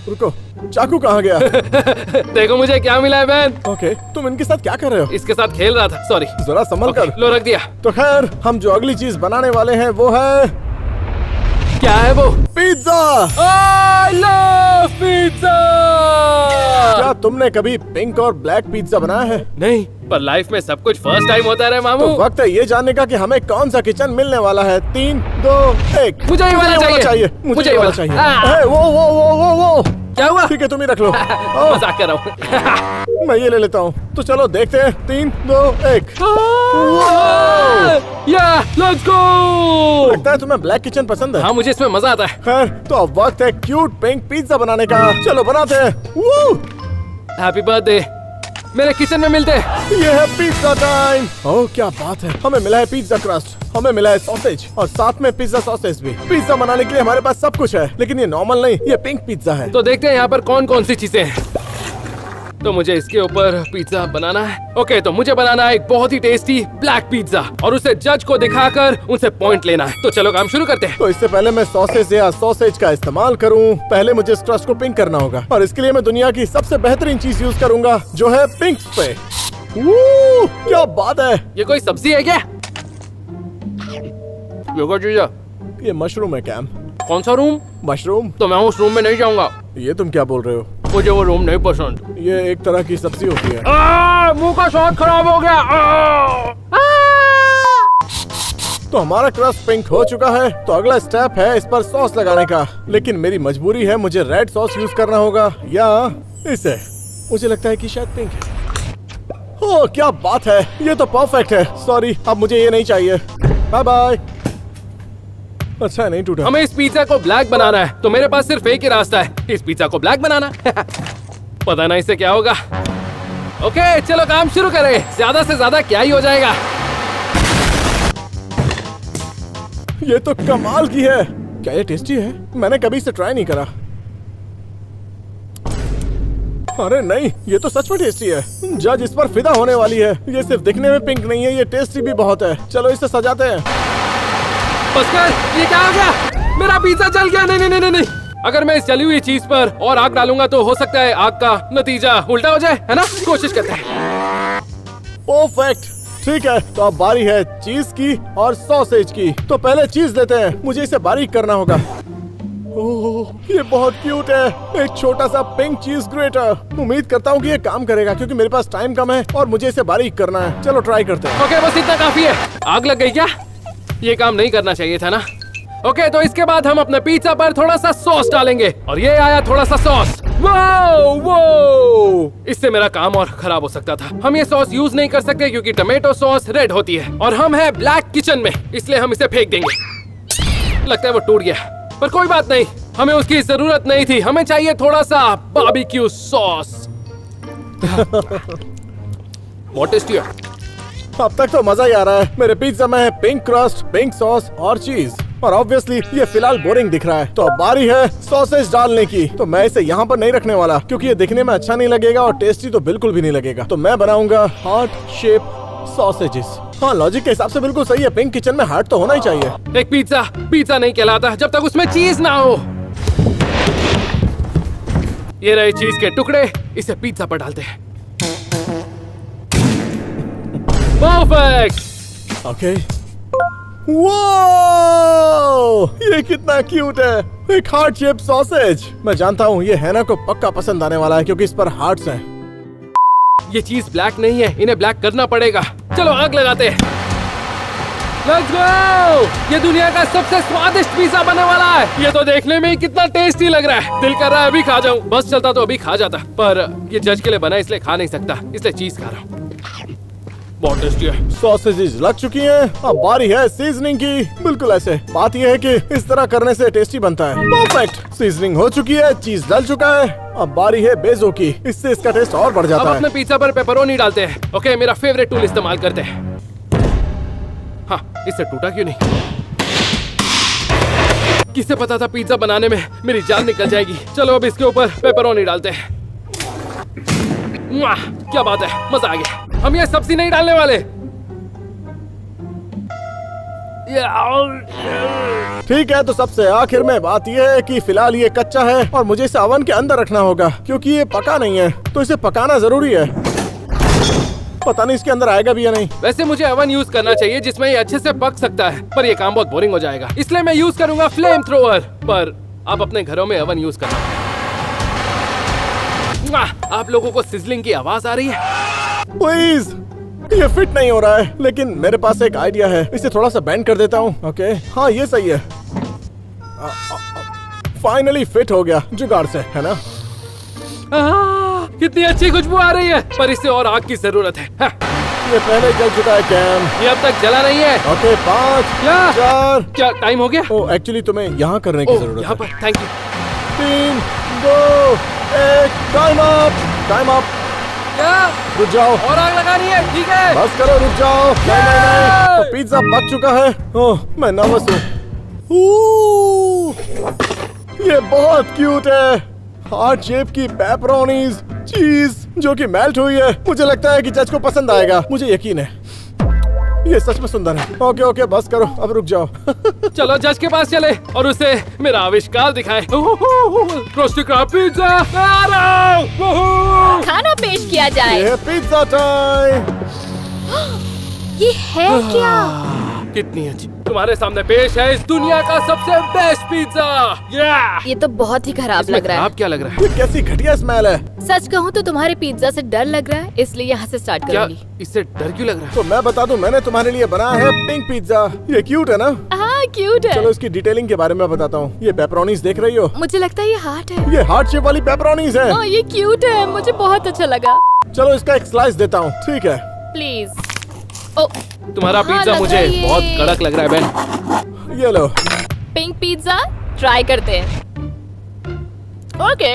Speaker 1: रुको, चाकू कहाँ गया?
Speaker 2: देखो मुझे क्या मिला है बैन।
Speaker 1: ओके, तुम इनके साथ क्या कर रहे हो?
Speaker 2: इसके साथ खेल रहा था, सॉरी।
Speaker 1: जरा संभल कर।
Speaker 2: लो, रख दिया।
Speaker 1: तो खैर, हम जो अगली चीज बनाने वाले हैं वो है
Speaker 2: क्या है वो?
Speaker 1: पिज्जा।
Speaker 2: I love pizza!
Speaker 1: क्या तुमने कभी पिंक और ब्लैक पिज्जा बनाया है?
Speaker 2: नहीं, पर लाइफ में सब कुछ फर्स्ट टाइम होता है रे मामू।
Speaker 1: तो वक्त है ये जानने का कि हमें कौन सा किचन मिलने वाला है। 3, 2, 1।
Speaker 2: मुझे ये वाला चाहिए।
Speaker 1: मुझे ये वाला चाहिए।
Speaker 2: हाँ।
Speaker 1: ए, वो।
Speaker 2: क्या हुआ?
Speaker 1: ठीक है, तुम ही रख लो। ओह,
Speaker 2: मजाक कर रहा हूँ।
Speaker 1: मैं ये ले लेता हूँ। तो चलो देखते हैं। 3, 2, 1।
Speaker 2: Let's go.
Speaker 1: लगता है तुम्हें ब्लैक किचन पसंद है।
Speaker 2: हाँ, मुझे इसमें मजा आता है।
Speaker 1: खैर, तो अब वक्त है क्यूट पिंक पिज्जा बनाने का। चलो बनाते हैं। वू!
Speaker 2: Happy birthday. मेरे किचन में मिलते हैं।
Speaker 1: ये है पिज्जा टाइम। ओह क्या बात है, हमें मिला है पिज्जा क्रस्ट, हमें मिला है सॉसेज और साथ में पिज्जा सॉसेज भी। पिज्जा बनाने के लिए हमारे पास सब कुछ है, लेकिन ये नॉर्मल नहीं, ये पिंक पिज्जा है।
Speaker 2: तो देखते हैं यहाँ पर कौन कौन सी चीजें हैं। तो मुझे इसके ऊपर पिज्जा बनाना है। ओके, तो मुझे बनाना है एक बहुत ही टेस्टी ब्लैक पिज्जा और उसे जज को दिखाकर उनसे पॉइंट लेना है। तो चलो काम शुरू करते हैं।
Speaker 1: तो इससे पहले मैं सॉसेज या सॉसेज का इस्तेमाल करूं, पहले मुझे इस क्रस्ट को पिंक करना होगा और इसके लिए मैं दुनिया की सबसे बेहतरीन चीज यूज करूंगा जो है पिंक स्प्रे। क्या बात है,
Speaker 2: ये कोई सब्जी है क्या? ये क्या चीज है?
Speaker 1: ये मशरूम है कैम।
Speaker 2: कौन सा रूम?
Speaker 1: मशरूम?
Speaker 2: तो मैं उस रूम में नहीं जाऊंगा।
Speaker 1: ये तुम क्या बोल रहे हो?
Speaker 2: मुझे वो रूम नहीं पसंद।
Speaker 1: ये एक तरह की सब्जी होती है।
Speaker 2: मुंह का स्वाद खराब हो गया।
Speaker 1: तो हमारा क्रस्ट पिंक हो चुका है, तो अगला स्टेप है इस पर सॉस लगाने का। लेकिन मेरी मजबूरी है, मुझे रेड सॉस यूज करना होगा या इसे। मुझे लगता है कि शायद पिंक है। ओह क्या बात है, ये तो परफेक्ट है। सॉरी, अब मुझे ये नहीं चाहिए। Bye bye. अच्छा नहीं टूटा।
Speaker 2: हमें इस पिज्जा को ब्लैक बनाना है, तो मेरे पास सिर्फ एक ही रास्ता है, इस पिज्जा को ब्लैक बनाना। पता नहीं इससे क्या होगा। ओके चलो काम शुरू करें, ज्यादा से ज्यादा क्या ही हो जाएगा।
Speaker 1: ये तो कमाल की है। क्या ये टेस्टी है? मैंने कभी इसे ट्राई नहीं करा। अरे नहीं, ये तो सच में टेस्टी है। जज इस पर फिदा होने वाली है। ये सिर्फ दिखने में पिंक नहीं है, ये टेस्टी भी बहुत है। चलो इसे सजाते हैं।
Speaker 2: बस कर, ये क्या हो गया? मेरा पिज्जा जल गया। नहीं नहीं नहीं नहीं, अगर मैं इस जली हुई चीज पर और आग डालूंगा तो हो सकता है आग का नतीजा उल्टा हो जाए, है ना? कोशिश करते हैं।
Speaker 1: परफेक्ट। ठीक है, तो अब बारी है चीज की और सॉसेज की। तो पहले चीज लेते हैं, मुझे इसे बारीक करना होगा। ओह, ये बहुत क्यूट है, एक छोटा सा पिंक चीज ग्रेटर। उम्मीद करता हूँ कि ये काम करेगा क्योंकि मेरे पास टाइम कम है और मुझे इसे बारीक करना है। चलो ट्राई करते हैं।
Speaker 2: ओके बस इतना काफी है। आग लग गई क्या? ये काम नहीं करना चाहिए था ना। ओके तो इसके बाद हम अपने पिज्जा पर थोड़ा सा सॉस डालेंगे और ये आया थोड़ा सा सॉस। वो इससे मेरा काम और खराब हो सकता था। हम ये सॉस यूज नहीं कर सकते क्योंकि टमेटो सॉस रेड होती है और हम हैं ब्लैक किचन में, इसलिए हम इसे फेंक देंगे। लगता है वो टूट गया, पर कोई बात नहीं, हमें उसकी जरूरत नहीं थी। हमें चाहिए थोड़ा सा बारबेक्यू सॉस। बहुत टेस्टी है।
Speaker 1: अब तक तो मजा ही आ रहा है। मेरे पिज्जा में है पिंक क्रस्ट, पिंक सॉस और चीज। और ऑब्वियसली ये फिलहाल बोरिंग दिख रहा है, तो अब बारी है सॉसेज डालने की। तो मैं इसे यहाँ पर नहीं रखने वाला क्योंकि ये दिखने में अच्छा नहीं लगेगा और टेस्टी तो बिल्कुल भी नहीं लगेगा। तो मैं बनाऊंगा हार्ट शेप सॉसेजेस। हाँ, लॉजिक के हिसाब से बिल्कुल सही है। पिंक किचन में हार्ट तो होना ही चाहिए।
Speaker 2: एक पिज्जा पिज्जा नहीं कहलाता जब तक उसमें चीज ना हो। ये रहे चीज के टुकड़े, इसे पिज्जा पर डालते हैं। परफेक्ट।
Speaker 1: ओके। वो ये कितना क्यूट है, एक हार्ट शेप सॉसेज। मैं जानता हूँ ये हैना को पक्का पसंद आने वाला है क्योंकि इस पर हार्ट्स हैं।
Speaker 2: ये चीज ब्लैक नहीं है, इन्हें ब्लैक करना पड़ेगा। चलो आग लगाते हैं। Let's go! ये दुनिया का सबसे स्वादिष्ट पिज्जा बनने वाला है। ये तो देखने में ही कितना टेस्टी लग रहा है, दिल कर रहा है अभी खा जाऊं। बस चलता तो अभी खा जाता, पर ये जज के लिए बना इसलिए खा नहीं सकता, इसलिए चीज खा रहा हूँ। बहुत टेस्टी है।
Speaker 1: सॉसेजेस लग चुकी हैं, अब बारी है सीजनिंग की। बिल्कुल ऐसे। बात यह है कि इस तरह करने से टेस्टी बनता है। परफेक्ट। सीजनिंग हो चुकी है, चीज डल चुका है। अब बारी है बेजो की, इससे इसका टेस्ट और बढ़
Speaker 2: अब
Speaker 1: जाता है।
Speaker 2: अपने पिज्जा पर पेपरोनी डालते हैं। ओके, मेरा फेवरेट टूल इस्तेमाल करते हैं। हाँ, इससे टूटा क्यों नहीं? किसे पता था पिज्जा बनाने में मेरी जान निकल जाएगी। चलो अब इसके ऊपर पेपरोनी डालते हैं। वाह, क्या बात है, मजा आ गया। हम ये सब्जी नहीं डालने वाले।
Speaker 1: ठीक है, तो सबसे आखिर में बात यह है कि फिलहाल ये कच्चा है और मुझे इसे ओवन के अंदर रखना होगा क्योंकि ये पका नहीं है, तो इसे पकाना जरूरी है। पता नहीं इसके अंदर आएगा भी या नहीं।
Speaker 2: वैसे मुझे ओवन यूज करना चाहिए जिसमें ये अच्छे से पक सकता है, पर ये काम बहुत बोरिंग हो जाएगा, इसलिए मैं यूज करूंगा फ्लेम थ्रोवर। पर आप अपने घरों में ओवन यूज करना। आप लोगों को सिजलिंग की आवाज आ रही है?
Speaker 1: प्लीज, ये फिट नहीं हो रहा है, लेकिन मेरे पास एक आइडिया है। इसे थोड़ा सा बेंड कर देता हूँ। ओके, हाँ ये सही है। फाइनली फिट हो गया जुगाड़ से, है ना?
Speaker 2: कितनी अच्छी खुशबू आ रही है, पर इसे और आग की जरूरत है।
Speaker 1: ये पहले जल चुका है कैम।
Speaker 2: ये अब तक जला नहीं है।
Speaker 1: ओके, 5
Speaker 2: क्या?
Speaker 1: 4।
Speaker 2: क्या टाइम हो गया?
Speaker 1: ओ एक्चुअली तुम्हें यहाँ करने की जरूरत
Speaker 2: यहाँ
Speaker 1: है।
Speaker 2: पर, thank you.
Speaker 1: 3 2 1 time up. Time up.
Speaker 2: क्या?
Speaker 1: रुक जाओ।
Speaker 2: और आग लगानी है? ठीक है।
Speaker 1: बस करो, रुक जाओ। नहीं नहीं नहीं, तो पिज्जा पक चुका है। ओह, मैं नर्वस हूँ। ये बहुत क्यूट है। हार्ट शेप की पेपरोनीज, चीज जो कि मेल्ट हुई है। मुझे लगता है कि जज को पसंद आएगा, मुझे यकीन है। ये सच में सुंदर है। ओके ओके, बस करो, अब रुक जाओ।
Speaker 2: चलो जज के पास चले और उसे मेरा आविष्कार दिखाए। Roasted crab pizza.
Speaker 3: खाना पेश किया जाए।
Speaker 1: ये पिज्जा टाइम।
Speaker 3: ये है क्या?
Speaker 2: कितनी अच्छी। तुम्हारे सामने पेश है इस दुनिया का सबसे बेस्ट पिज्जा।
Speaker 3: ये तो बहुत ही खराब लग रहा है।
Speaker 2: आप क्या लग रहा है?
Speaker 1: ये कैसी घटिया स्मेल है।
Speaker 3: सच कहूँ तो तुम्हारे पिज्जा से डर लग रहा है, इसलिए यहाँ से स्टार्ट
Speaker 2: क्या
Speaker 3: करूंगी।
Speaker 2: इससे डर क्यों लग रहा है?
Speaker 1: तो मैं बता दूं, मैंने तुम्हारे लिए बनाया है पिंक पिज्जा। ये क्यूट है ना?
Speaker 3: हाँ क्यूट है।
Speaker 1: चलो इसकी डिटेलिंग के बारे में बताता हूँ। ये पेपरोनीज देख रही हो?
Speaker 3: मुझे लगता है ये हार्ट है।
Speaker 1: ये हार्ट शेप वाली पेपरोनीज है।
Speaker 3: हाँ ये क्यूट है, मुझे बहुत अच्छा लगा।
Speaker 1: चलो इसका एक स्लाइस देता हूँ, ठीक है?
Speaker 3: प्लीज। ओ
Speaker 2: तुम्हारा
Speaker 3: हाँ,
Speaker 2: पिज्जा
Speaker 3: लग
Speaker 2: मुझे
Speaker 3: रहा है ये।
Speaker 2: बहुत कड़क लग रहा है बेन।
Speaker 1: ये लो।
Speaker 3: पिंक पिज्जा ट्राई करते हैं। ओके,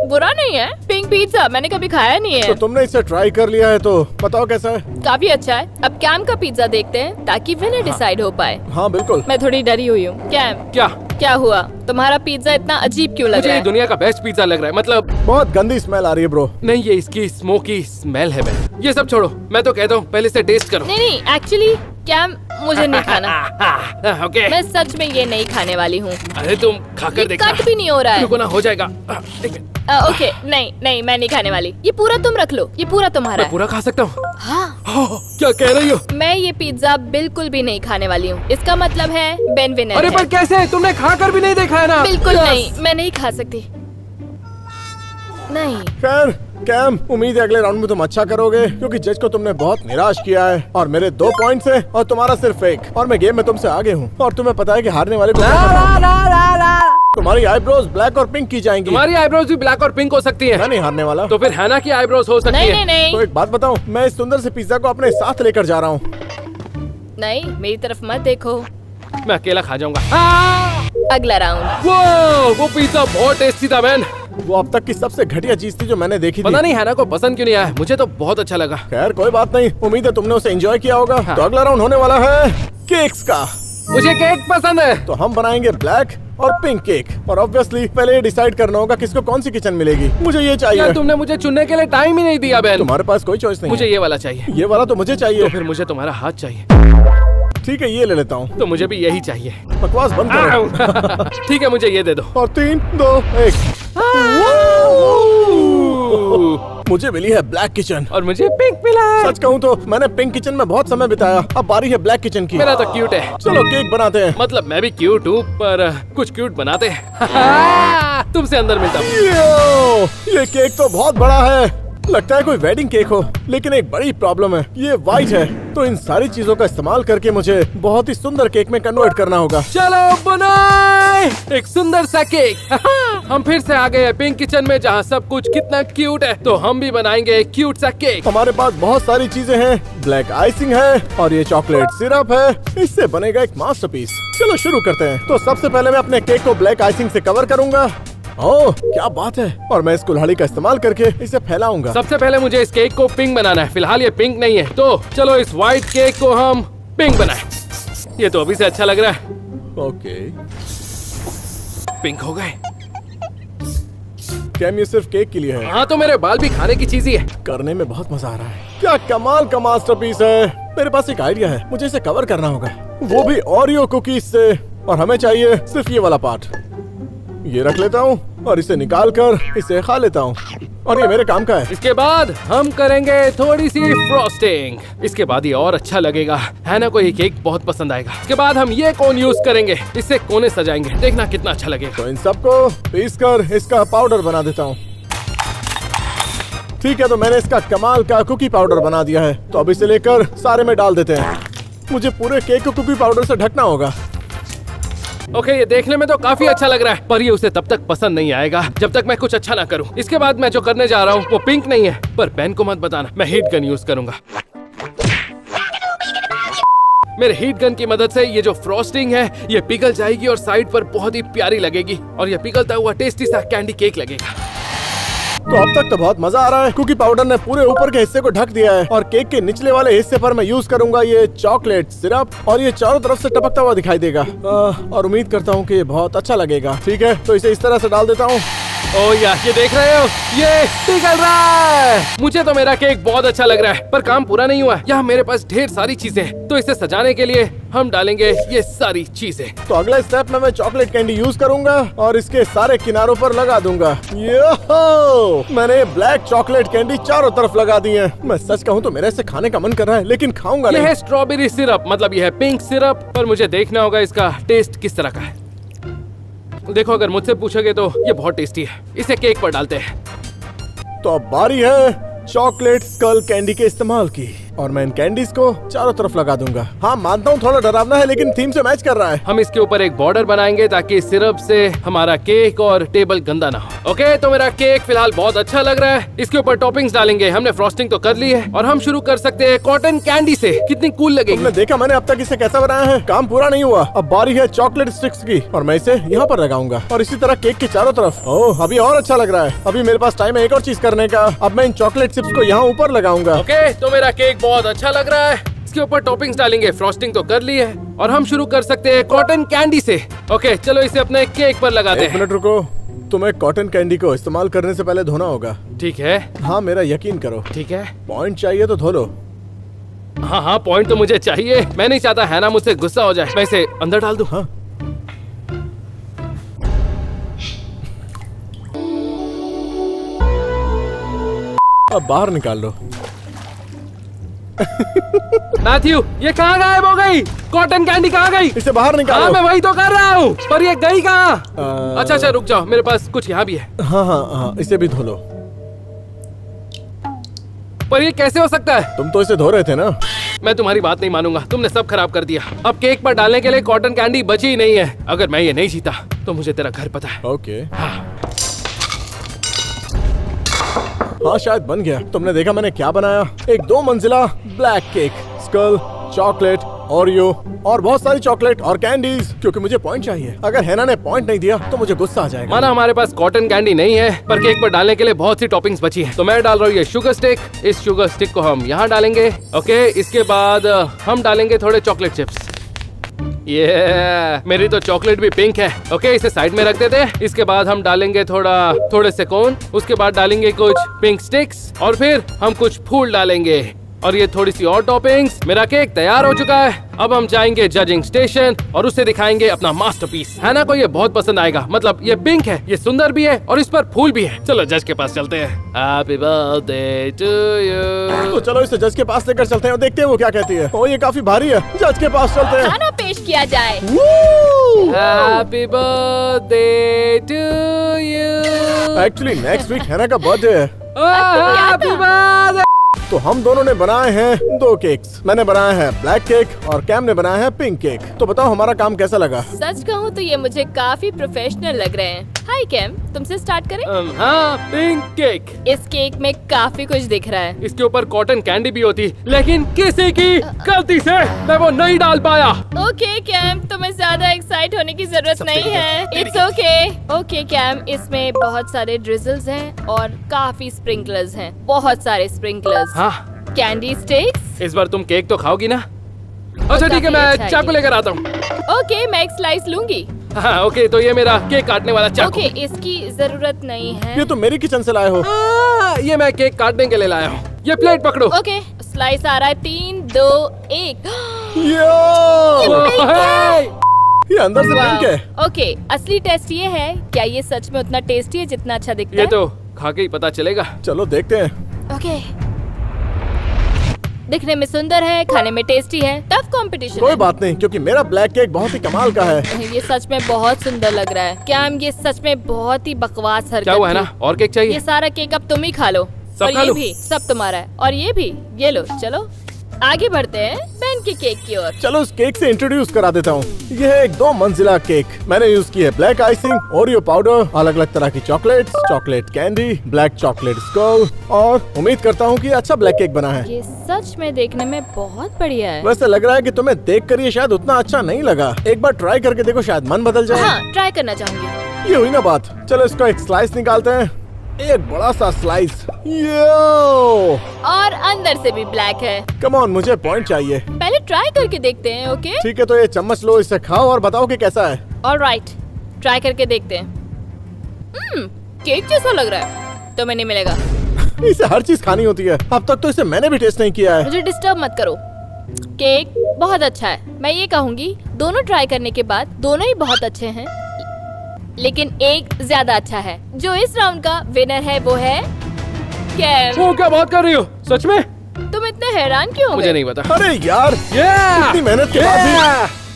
Speaker 3: बुरा नहीं है। पिंक पिज्जा मैंने कभी खाया नहीं
Speaker 1: तो
Speaker 3: है।
Speaker 1: तुमने इसे ट्राई कर लिया है तो बताओ कैसा है?
Speaker 3: काफी अच्छा है। अब कैम का पिज्जा देखते हैं ताकि विनर डिसाइड हो पाए।
Speaker 1: हाँ बिल्कुल।
Speaker 3: मैं थोड़ी डरी हुई हूँ। कैम,
Speaker 2: क्या
Speaker 3: क्या हुआ? तुम्हारा पिज्जा इतना अजीब क्यों लग
Speaker 2: मुझे
Speaker 3: रहा
Speaker 2: ये
Speaker 3: है?
Speaker 2: दुनिया का बेस्ट पिज्जा लग रहा है। मतलब
Speaker 1: बहुत गंदी स्मेल आ रही है ब्रो।
Speaker 2: नहीं, ये इसकी स्मोकी स्मेल है बेन। ये सब छोड़ो, मैं तो कहता हूँ पहले से टेस्ट करो।
Speaker 3: नहीं नहीं, एक्चुअली कैम मुझे नहीं खाना।
Speaker 2: ओके।
Speaker 3: मैं सच में ये नहीं खाने वाली हूँ।
Speaker 2: अरे तुम खाकर
Speaker 3: ये
Speaker 2: देखना।
Speaker 3: कट भी नहीं हो रहा है।
Speaker 2: रुको ना, हो जाएगा। एक मिनट।
Speaker 3: ओके, नहीं नहीं, मैं नहीं खाने वाली। ये पूरा तुम रख लो, ये पूरा तुम्हारा
Speaker 2: मैं
Speaker 3: है।
Speaker 2: पूरा खा सकता हूँ?
Speaker 3: हाँ,
Speaker 2: क्या कह रही हो?
Speaker 3: मैं ये पिज्जा बिल्कुल भी नहीं खाने वाली हूँ। इसका मतलब है बेन विनर
Speaker 2: अरे
Speaker 3: है।
Speaker 2: पर कैसे? तुमने खाकर भी नहीं देखा है ना?
Speaker 3: बिल्कुल
Speaker 2: Yes!
Speaker 3: नहीं, मैं नहीं खा सकती। नहीं।
Speaker 1: खैर कैम, उम्मीद है अगले राउंड में तुम अच्छा करोगे क्योंकि जज को तुमने बहुत निराश किया है और मेरे 2 पॉइंट्स हैं और तुम्हारा सिर्फ 1 और मैं गेम में तुमसे आगे हूँ और तुम्हें पता है कि हारने वाले को क्या करना है। तुम्हारी आईब्रोज ब्लैक और पिंक की जाएंगी।
Speaker 2: तुम्हारी आईब्रोज भी ब्लैक और पिंक हो सकती है।
Speaker 1: मैं नहीं हारने वाला।
Speaker 2: तो फिर हैना की आईब्रोज हो सकती
Speaker 3: नहीं
Speaker 2: है।
Speaker 3: नहीं
Speaker 1: तो
Speaker 3: नहीं
Speaker 1: एक बात बताऊं, मैं इस सुंदर से पिज्जा को अपने साथ लेकर जा रहा हूँ।
Speaker 3: नहीं, मेरी तरफ मत देखो।
Speaker 2: मैं अकेला खा जाऊंगा।
Speaker 3: अगला राउंड।
Speaker 2: वो पिज्जा बहुत टेस्टी था मैन।
Speaker 1: वो अब तक की सबसे घटिया चीज थी जो मैंने देखी थी।
Speaker 2: पता नहीं हैना को पसंद क्यों नहीं आया, मुझे तो बहुत अच्छा लगा।
Speaker 1: खैर कोई बात नहीं, उम्मीद है तुमने उसे एंजॉय किया होगा।
Speaker 2: हाँ।
Speaker 1: तो अगला राउंड होने वाला है केक्स का।
Speaker 2: मुझे केक पसंद है।
Speaker 1: तो हम बनाएंगे ब्लैक और पिंक केक और ऑब्वियसली पहले ये डिसाइड करना होगा किसको कौन सी किचन मिलेगी। मुझे ये चाहिए।
Speaker 2: यार तुमने मुझे चुनने के लिए टाइम ही नहीं दिया बेन।
Speaker 1: तुम्हारे पास कोई चॉइस नहीं
Speaker 2: मुझे
Speaker 1: है।
Speaker 2: ये वाला चाहिए।
Speaker 1: ये वाला तो मुझे
Speaker 2: तो
Speaker 1: चाहिए।
Speaker 2: फिर मुझे तुम्हारा हाथ चाहिए।
Speaker 1: ठीक है, ये ले लेता हूँ।
Speaker 2: तो मुझे भी यही चाहिए।
Speaker 1: बकवास बंद करो।
Speaker 2: ठीक है, मुझे ये दे दो।
Speaker 1: और 3, 2, 1। मुझे मिली है ब्लैक किचन।
Speaker 2: और मुझे पिंक मिला है।
Speaker 1: सच कहूँ तो मैंने पिंक किचन में बहुत समय बिताया। अब बारी है ब्लैक किचन की।
Speaker 2: मेरा तो क्यूट है।
Speaker 1: चलो केक बनाते हैं।
Speaker 2: मतलब मैं भी क्यूट हूँ, पर कुछ क्यूट बनाते हैं। तुमसे अंदर मिलता हूँ।
Speaker 1: ये केक तो बहुत बड़ा है, लगता है कोई वेडिंग केक हो। लेकिन एक बड़ी प्रॉब्लम है, ये वाइट है। तो इन सारी चीजों का इस्तेमाल करके मुझे बहुत ही सुंदर केक में कन्वर्ट करना होगा।
Speaker 2: चलो बनाए एक सुंदर सा केक। हम फिर से आ गए हैं पिंक किचन में, जहाँ सब कुछ कितना क्यूट है। तो हम भी बनाएंगे एक क्यूट सा केक।
Speaker 1: हमारे पास बहुत सारी चीजें हैं। ब्लैक आइसिंग है और ये चॉकलेट सिरप है। इससे बनेगा एक मास्टरपीस। चलो शुरू करते हैं। तो सबसे पहले मैं अपने केक को ब्लैक आइसिंग से कवर करूंगा। ओह क्या बात है। और मैं इस कुल्हाड़ी का इस्तेमाल करके इसे फैलाऊंगा।
Speaker 2: सबसे पहले मुझे इस केक को पिंक बनाना है। फिलहाल ये पिंक नहीं है, तो चलो इस व्हाइट केक को हम पिंक बनाएं। ये तो अभी से अच्छा लग रहा है।
Speaker 1: ओके,
Speaker 2: पिंक हो गए।
Speaker 1: क्या ये सिर्फ केक के लिए है?
Speaker 2: हाँ, तो मेरे बाल भी खाने की चीज ही है।
Speaker 1: करने में बहुत मजा आ रहा है। क्या कमाल का मास्टरपीस है। मेरे पास एक आइडिया है, मुझे इसे कवर करना होगा, वो भी ओरियो कुकीज से। और हमें चाहिए सिर्फ ये वाला पार्ट। ये रख लेता हूँ और इसे निकाल कर इसे खा लेता हूँ और ये मेरे काम का है।
Speaker 2: इसके बाद हम करेंगे थोड़ी सी फ्रॉस्टिंग। इसके बाद ये और अच्छा लगेगा। हैना को ये केक बहुत पसंद आएगा। इसके बाद हम ये कोन यूज करेंगे, इससे कोने सजाएंगे। देखना कितना अच्छा लगेगा।
Speaker 1: तो इन सबको पीस कर इसका पाउडर बना देता हूँ। ठीक है, तो मैंने इसका कमाल का कुकी पाउडर बना दिया है। तो अब इसे लेकर सारे में डाल देते हैं। मुझे पूरे केक को कुकी पाउडर से ढकना होगा।
Speaker 2: ओके, ये देखने में तो काफी अच्छा लग रहा है, पर ये उसे तब तक पसंद नहीं आएगा जब तक मैं कुछ अच्छा ना करूं। इसके बाद मैं जो करने जा रहा हूँ वो पिंक नहीं है, पर पेन को मत बताना। मैं हीट गन यूज करूंगा। मेरे हीट गन की मदद से ये जो फ्रॉस्टिंग है ये पिघल जाएगी और साइड पर बहुत ही प्यारी लगेगी और ये पिघलता हुआ टेस्टी सा कैंडी केक लगेगा।
Speaker 1: तो अब तक तो बहुत मजा आ रहा है। कुकी पाउडर ने पूरे ऊपर के हिस्से को ढक दिया है और केक के निचले वाले हिस्से पर मैं यूज करूंगा ये चॉकलेट सिरप और ये चारों तरफ से टपकता हुआ दिखाई देगा। और उम्मीद करता हूँ कि ये बहुत अच्छा लगेगा। ठीक है, तो इसे इस तरह से डाल देता हूँ।
Speaker 2: ओ यार, ये देख रहे हो, ये पिघल रहा है। मुझे तो मेरा केक बहुत अच्छा लग रहा है, पर काम पूरा नहीं हुआ है। यहाँ मेरे पास ढेर सारी चीजें हैं, तो इसे सजाने के लिए हम डालेंगे ये सारी चीजें।
Speaker 1: तो अगले स्टेप में मैं चॉकलेट कैंडी यूज करूंगा और इसके सारे किनारों पर लगा दूंगा। यो, मैंने ब्लैक चॉकलेट कैंडी चारों तरफ लगा दी है। मैं सच कहूँ तो मेरे से खाने का मन कर रहा है, लेकिन खाऊंगा
Speaker 2: ये
Speaker 1: नहीं।
Speaker 2: है स्ट्रॉबेरी सिरप, मतलब ये है पिंक सिरप, पर मुझे देखना होगा इसका टेस्ट किस तरह का है। देखो, अगर मुझसे पूछोगे तो ये बहुत टेस्टी है। इसे केक पर डालते हैं।
Speaker 1: तो अब बारी है चॉकलेट स्कल कैंडी के इस्तेमाल की, और मैं इन कैंडीज को चारों तरफ लगा दूंगा। हाँ, मानता हूँ थोड़ा डरावना है, लेकिन थीम से मैच कर रहा है।
Speaker 2: हम इसके ऊपर एक बॉर्डर बनाएंगे ताकि सिरप से हमारा केक और टेबल गंदा ना हो। ओके, तो मेरा केक फिलहाल बहुत अच्छा लग रहा है। इसके ऊपर टॉपिंग्स डालेंगे। हमने फ्रॉस्टिंग तो कर ली है और हम शुरू कर सकते हैं कॉटन कैंडी से। कितनी कूल लगेगी।
Speaker 1: तुमने देखा मैंने अब तक इसे कैसा बनाया है? काम पूरा नहीं हुआ। अब बारी है चॉकलेट स्टिक्स की, और मैं इसे यहाँ पर लगाऊंगा और इसी तरह केक के चारों तरफ। ओह, अभी और अच्छा लग रहा है। अभी मेरे पास टाइम है एक और चीज करने का। अब मैं इन चॉकलेट चिप्स को यहाँ ऊपर लगाऊंगा।
Speaker 2: ओके, तो मेरा केक बहुत अच्छा लग रहा है। इसके ऊपर टॉपिंग्स डालेंगे। फ्रॉस्टिंग तो कर ली है और हम शुरू कर सकते हैं कॉटन कैंडी से। ओके, चलो इसे अपने केक पर लगाते
Speaker 1: एक
Speaker 2: हैं।
Speaker 1: मिनट रुको, तुम्हें कॉटन कैंडी को इस्तेमाल करने से पहले धोना होगा।
Speaker 2: ठीक है,
Speaker 1: हाँ, मेरा यकीन करो।
Speaker 2: ठीक है।
Speaker 1: पॉइंट चाहिए तो धो लो।
Speaker 2: हाँ हाँ, पॉइंट तो मुझे चाहिए। मैं नहीं चाहता हैना मुझसे गुस्सा हो जाए। मैं इसे अंदर डाल दूं?
Speaker 1: हाँ, अब बाहर निकाल लो।
Speaker 2: मैथ्यू, ये कहाँ गायब हो गई? कॉटन कैंडी कहाँ गई?
Speaker 1: इसे बाहर
Speaker 2: हाँ,
Speaker 1: निकालो।
Speaker 2: मैं वही तो कर रहा हूँ, पर ये गई कहाँ? अच्छा अच्छा, रुक जाओ, मेरे पास कुछ यहाँ भी है।
Speaker 1: हाँ हाँ हाँ, इसे भी धो लो।
Speaker 2: पर ये कैसे हो सकता है?
Speaker 1: तुम तो इसे धो रहे थे ना।
Speaker 2: मैं तुम्हारी बात नहीं मानूंगा। तुमने सब खराब कर दिया। अब केक पर डालने के लिए कॉटन कैंडी बची ही नहीं है। अगर मैं ये नहीं जीता तो मुझे तेरा घर पता है।
Speaker 1: ओके। हाँ, शायद बन गया। तुमने देखा मैंने क्या बनाया? एक 2 मंजिला black cake, skull, chocolate, Oreo और बहुत सारी चॉकलेट और कैंडीज, क्योंकि मुझे पॉइंट चाहिए। अगर हैना ने पॉइंट नहीं दिया तो मुझे गुस्सा आ जाएगा।
Speaker 2: माना हमारे पास कॉटन कैंडी नहीं है, पर केक पर डालने के लिए बहुत सी टॉपिंग्स बची हैं। तो मैं डाल रहा हूँ ये शुगर स्टिक। इस शुगर स्टिक को हम यहाँ डालेंगे। ओके, इसके बाद हम डालेंगे थोड़े चॉकलेट चिप्स। ये मेरी तो चॉकलेट भी पिंक है। ओके, इसे साइड में रख देते हैं। इसके बाद हम डालेंगे थोड़े से कोन। उसके बाद डालेंगे कुछ पिंक स्टिक्स और फिर हम कुछ फूल डालेंगे और ये थोड़ी सी और टॉपिंग्स। मेरा केक तैयार हो चुका है। अब हम जाएंगे जजिंग स्टेशन और उसे दिखाएंगे अपना मास्टरपीस। हैना को ये बहुत पसंद आएगा। मतलब ये पिंक है, ये सुंदर भी है और इस पर फूल भी है। चलो जज के पास चलते हैं। Happy birthday to you.
Speaker 1: तो चलो इसे जज के पास लेकर चलते हैं और देखते हैं वो क्या कहती है। ओ, ये काफी भारी है। जज के पास चलते हैं।
Speaker 3: खाना पेश किया जाए।
Speaker 2: Happy birthday to you.
Speaker 1: Actually next week Hannah का बर्थडे है।
Speaker 2: Happy birthday.
Speaker 1: तो हम दोनों ने बनाए हैं 2 केक्स। मैंने बनाया है ब्लैक केक और कैम ने बनाया है पिंक केक। तो बताओ हमारा काम कैसा लगा?
Speaker 3: सच कहूँ तो ये मुझे काफी प्रोफेशनल लग रहे हैं। हाय कैम, तुमसे स्टार्ट करें?
Speaker 2: हाँ, पिंक केक।
Speaker 3: इस केक में काफी कुछ दिख रहा है।
Speaker 2: इसके ऊपर कॉटन कैंडी भी होती, लेकिन किसी की गलती से मैं वो नहीं डाल पाया।
Speaker 3: ओके कैम, तुम्हें ज्यादा एक्साइट होने की जरूरत नहीं है। It's okay. ओके कैम, इसमें बहुत सारे ड्रिजल्स हैं और काफी स्प्रिंकलर्स हैं। बहुत सारे स्प्रिंकलर्स।
Speaker 2: हाँ,
Speaker 3: कैंडी स्टिक्स।
Speaker 2: इस बार तुम केक तो खाओगी ना? अच्छा ठीक है, मैं
Speaker 3: अच्छा
Speaker 2: चाकू लेकर आता हूँ।
Speaker 3: ओके, मैं एक स्लाइस लूंगी।
Speaker 2: हाँ ओके, तो ये मेरा केक काटने वाला चाकू।
Speaker 3: ओके, इसकी जरूरत नहीं है।
Speaker 1: ये तो मेरी किचन से लाए हो।
Speaker 2: ये मैं केक काटने के लिए लाया हूँ। ये प्लेट पकड़ो।
Speaker 3: ओके, स्लाइस आ रहा है। 3, 2, 1।
Speaker 1: यो!
Speaker 2: हे!
Speaker 1: ये अंदर से पिंक है।
Speaker 3: ओके, असली टेस्ट ये है, क्या ये सच में उतना टेस्टी है जितना अच्छा दिखता
Speaker 2: ये
Speaker 3: है?
Speaker 2: तो खा के ही पता चलेगा।
Speaker 1: चलो देखते हैं।
Speaker 3: ओके, दिखने में सुंदर है, खाने में टेस्टी है। टफ कंपटीशन
Speaker 1: कोई
Speaker 3: है।
Speaker 1: बात नहीं, क्योंकि मेरा ब्लैक केक बहुत ही कमाल का है।
Speaker 3: ये सच में बहुत सुंदर लग रहा है। क्या हम ये सच में बहुत ही बकवास हरकत
Speaker 2: क्या हुआ है
Speaker 3: थी।
Speaker 2: ना? और केक चाहिए?
Speaker 3: ये सारा केक अब तुम ही खा लो।
Speaker 2: सब
Speaker 3: और
Speaker 2: खा
Speaker 3: ये
Speaker 2: लूं?
Speaker 3: भी सब तुम्हारा है और ये भी। ये लो, चलो आगे बढ़ते हैं बेन के केक की ओर।
Speaker 1: चलो उस केक से इंट्रोड्यूस करा देता हूँ। यह है एक 2 मंजिला केक। मैंने यूज की है ब्लैक आइसिंग, ओरियो पाउडर, अलग अलग तरह की chocolates, chocolate candy, black chocolate skull, और उम्मीद करता हूँ कि अच्छा ब्लैक केक बना है।
Speaker 3: ये सच में देखने में बहुत बढ़िया है।
Speaker 1: वैसे लग रहा है कि तुम्हें देखकर ये शायद उतना अच्छा नहीं लगा। एक बार ट्राई करके देखो, शायद मन बदल जाए।
Speaker 3: हाँ, ट्राई करना चाहूंगी।
Speaker 1: ये हुई ना बात। चलो इसका एक स्लाइस निकालते हैं। एक बड़ा सा स्लाइस। यो!
Speaker 3: और अंदर से भी ब्लैक है।
Speaker 1: कम ऑन, मुझे पॉइंट चाहिए।
Speaker 3: पहले ट्राई करके देखते हैं। ओके,
Speaker 1: ठीक है, तो ये चम्मच लो, इसे खाओ और बताओ कि कैसा है।
Speaker 3: ऑलराइट, ट्राई करके देखते हैं। केक जैसा लग रहा है, तो मैं नहीं मिलेगा।
Speaker 1: इसे हर चीज खानी होती है। अब तक तो इसे मैंने भी टेस्ट नहीं किया है।
Speaker 3: मुझे डिस्टर्ब मत करो। केक बहुत अच्छा है। मैं ये कहूँगी दोनों ट्राई करने के बाद दोनों ही बहुत अच्छे हैं, लेकिन एक ज्यादा अच्छा है। जो इस राउंड का विनर है वो है कैम।
Speaker 2: वो क्या बात कर रही हो? सच में?
Speaker 3: तुम इतने हैरान क्यों हो
Speaker 2: मुझे
Speaker 3: गए?
Speaker 2: नहीं पता।
Speaker 1: अरे यार,
Speaker 2: Yeah!
Speaker 1: इतनी मेहनत के बाद भी।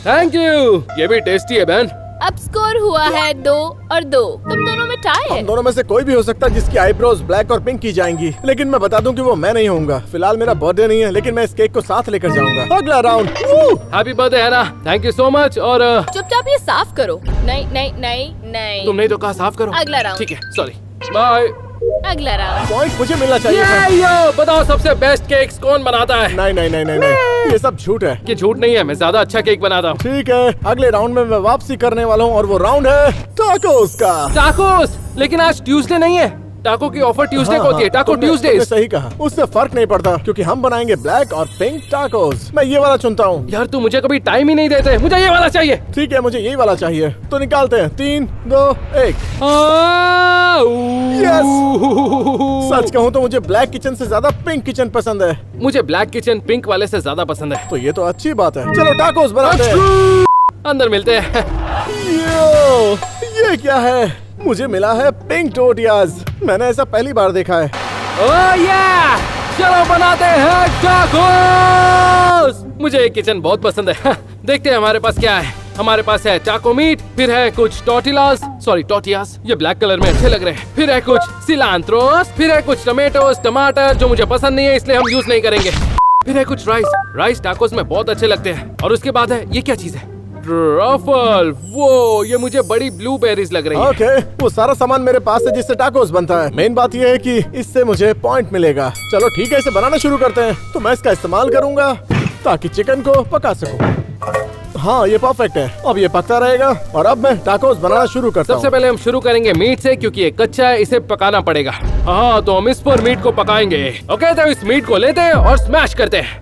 Speaker 2: Thank you. ये भी टेस्टी है बहन।
Speaker 3: अब स्कोर हुआ है 2 और 2। तुम दोनों में टाई है।
Speaker 1: हम दोनों में से कोई भी हो सकता है जिसकी आईब्रोज ब्लैक और पिंक की जाएंगी, लेकिन मैं बता दूं कि वो मैं नहीं होऊंगा। फिलहाल मेरा बर्थडे नहीं है, लेकिन मैं इस केक को साथ लेकर जाऊंगा। अगला राउंड।
Speaker 2: हैप्पी बर्थडे है ना। Thank you so much. और
Speaker 3: चुपचाप ये साफ करो। नहीं नहीं नहीं नहीं।
Speaker 2: तुमने तो कहा साफ करो।
Speaker 3: अगला राउंड।
Speaker 2: ठीक है, सॉरी। बाय।
Speaker 3: अगला राउंड।
Speaker 1: पॉइंट मुझे मिलना चाहिए था।
Speaker 2: यो, बताओ सबसे बेस्ट केक्स कौन बनाता है?
Speaker 1: नहीं नहीं नहीं नहीं नहीं, ये सब झूठ है।
Speaker 2: ये झूठ नहीं है, मैं ज्यादा अच्छा केक बनाता हूँ।
Speaker 1: ठीक है, अगले राउंड में मैं वापसी करने वाला हूँ और वो राउंड है टाकोस का।
Speaker 2: टाकोस? लेकिन आज ट्यूसडे नहीं है। टाको की ऑफर ट्यूसडे को होती है। टाको
Speaker 1: तुमने
Speaker 2: ट्यूसडे।
Speaker 1: सही कहा, उससे फर्क नहीं पड़ता क्योंकि हम बनाएंगे ब्लैक और पिंक टाकोस। मैं ये वाला चुनता हूँ।
Speaker 2: यार तू मुझे कभी टाइम ही नहीं देते। मुझे ये वाला चाहिए।
Speaker 1: ठीक है, मुझे यही वाला चाहिए। तो निकालते हैं। 3, 2, 1। सच कहूँ तो मुझे ब्लैक किचन से ज्यादा पिंक किचन पसंद है।
Speaker 2: मुझे ब्लैक किचन पिंक वाले से ज्यादा पसंद है।
Speaker 1: तो ये तो अच्छी बात है। चलो टाकोस बनाते हैं।
Speaker 2: अंदर मिलते हैं।
Speaker 1: यो, ये क्या है? मुझे मिला है पिंक टोटियाज। मैंने ऐसा पहली बार देखा है।
Speaker 2: ओह या! चलो बनाते हैं टाकोस। मुझे ये किचन बहुत पसंद है। देखते हैं हमारे पास क्या है। हमारे पास है टाको मीट, फिर है कुछ टोटियास, ये ब्लैक कलर में अच्छे लग रहे हैं। फिर है कुछ सिलांत्रोस, फिर है कुछ टमेटोस, टमाटर जो मुझे पसंद नहीं है इसलिए हम यूज नहीं करेंगे। फिर है कुछ राइस टाकोस में बहुत अच्छे लगते हैं। और उसके बाद है ये क्या चीज है? ट्रफल। वो ये मुझे बड़ी ब्लूबेरीज लग रही है।
Speaker 1: ओके, वो सारा सामान मेरे पास है जिससे टाकोस बनता है। मेन बात ये है कि इससे मुझे पॉइंट मिलेगा। चलो ठीक है, इसे बनाना शुरू करते हैं। तो मैं इसका इस्तेमाल करूंगा ताकि चिकन को पका सकूं। हाँ, ये परफेक्ट है। अब ये पकता रहेगा और अब मैं टाकोस बनाना शुरू करता हूँ।
Speaker 2: सबसे पहले हम शुरू करेंगे मीट से क्योंकि ये कच्चा है, इसे पकाना पड़ेगा। हाँ, तो हम इस पर मीट को पकाएंगे। ओके, तो इस मीट को लेते हैं और स्मैश करते हैं।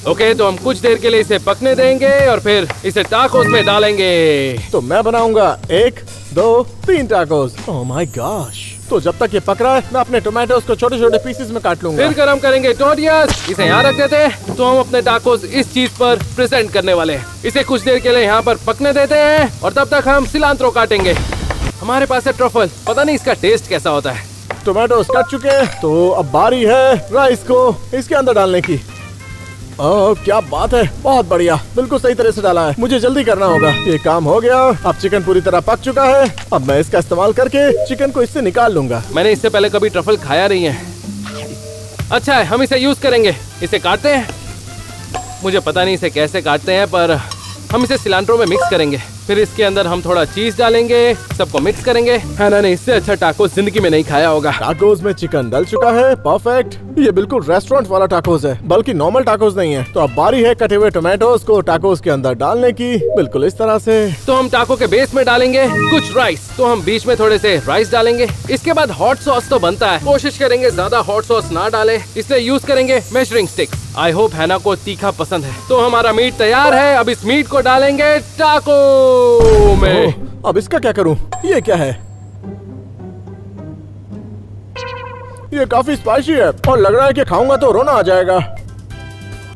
Speaker 2: ओके, तो हम कुछ देर के लिए इसे पकने देंगे और फिर इसे टाकोस में डालेंगे।
Speaker 1: तो मैं बनाऊंगा 1, 2, 3 टाकोस। Oh my gosh. तो जब तक ये पक रहा है मैं अपने टोमेटोस को छोटे छोटे पीसेस में काट लूंगा।
Speaker 2: फिर गरम करेंगे टोटियास। इसे यहाँ रख देते हैं। तो हम अपने टाकोस इस चीज पर प्रेजेंट करने वाले हैं। इसे कुछ देर के लिए यहाँ पर पकने देते हैं और तब तक हम सिलांत्रो काटेंगे। हमारे पास है ट्रफल। पता नहीं इसका टेस्ट कैसा होता है।
Speaker 1: टोमेटोस कट चुके हैं, तो अब बारी है राइस को इसके अंदर डालने की। ओह क्या बात है, बहुत बढ़िया, बिल्कुल सही तरह से डाला है। मुझे जल्दी करना होगा। ये काम हो गया। अब चिकन पूरी तरह पक चुका है। अब मैं इसका इस्तेमाल करके चिकन को इससे निकाल लूंगा।
Speaker 2: मैंने इससे पहले कभी ट्रफल खाया नहीं है। अच्छा है, हम इसे यूज करेंगे। इसे काटते हैं। मुझे पता नहीं इसे कैसे काटते हैं, पर हम इसे सिलांट्रो में मिक्स करेंगे। फिर इसके अंदर हम थोड़ा चीज डालेंगे, सबको मिक्स करेंगे। है ना, नहीं इससे अच्छा टाकोस जिंदगी में नहीं खाया होगा।
Speaker 1: टाकोस में चिकन डल चुका है। परफेक्ट। ये बिल्कुल रेस्टोरेंट वाला टाकोस है, बल्कि नॉर्मल टाकोस नहीं है। तो अब बारी है कटे हुए टोमेटोस को टाकोस के अंदर डालने की, बिल्कुल इस तरह से।
Speaker 2: तो हम टाको के बेस में डालेंगे कुछ राइस। तो हम बीच में थोड़े से राइस डालेंगे। इसके बाद हॉट सॉस तो बनता है। कोशिश करेंगे ज्यादा हॉट सॉस ना डालें, इसलिए यूज करेंगे मेजरिंग स्टिक। आई होप हैना को तीखा पसंद है। तो हमारा मीट तैयार है। अब इस मीट को डालेंगे टाको में।
Speaker 1: अब इसका क्या करूं? ये क्या है? ये काफी स्पाइसी है और लग रहा है कि खाऊंगा तो रोना आ जाएगा।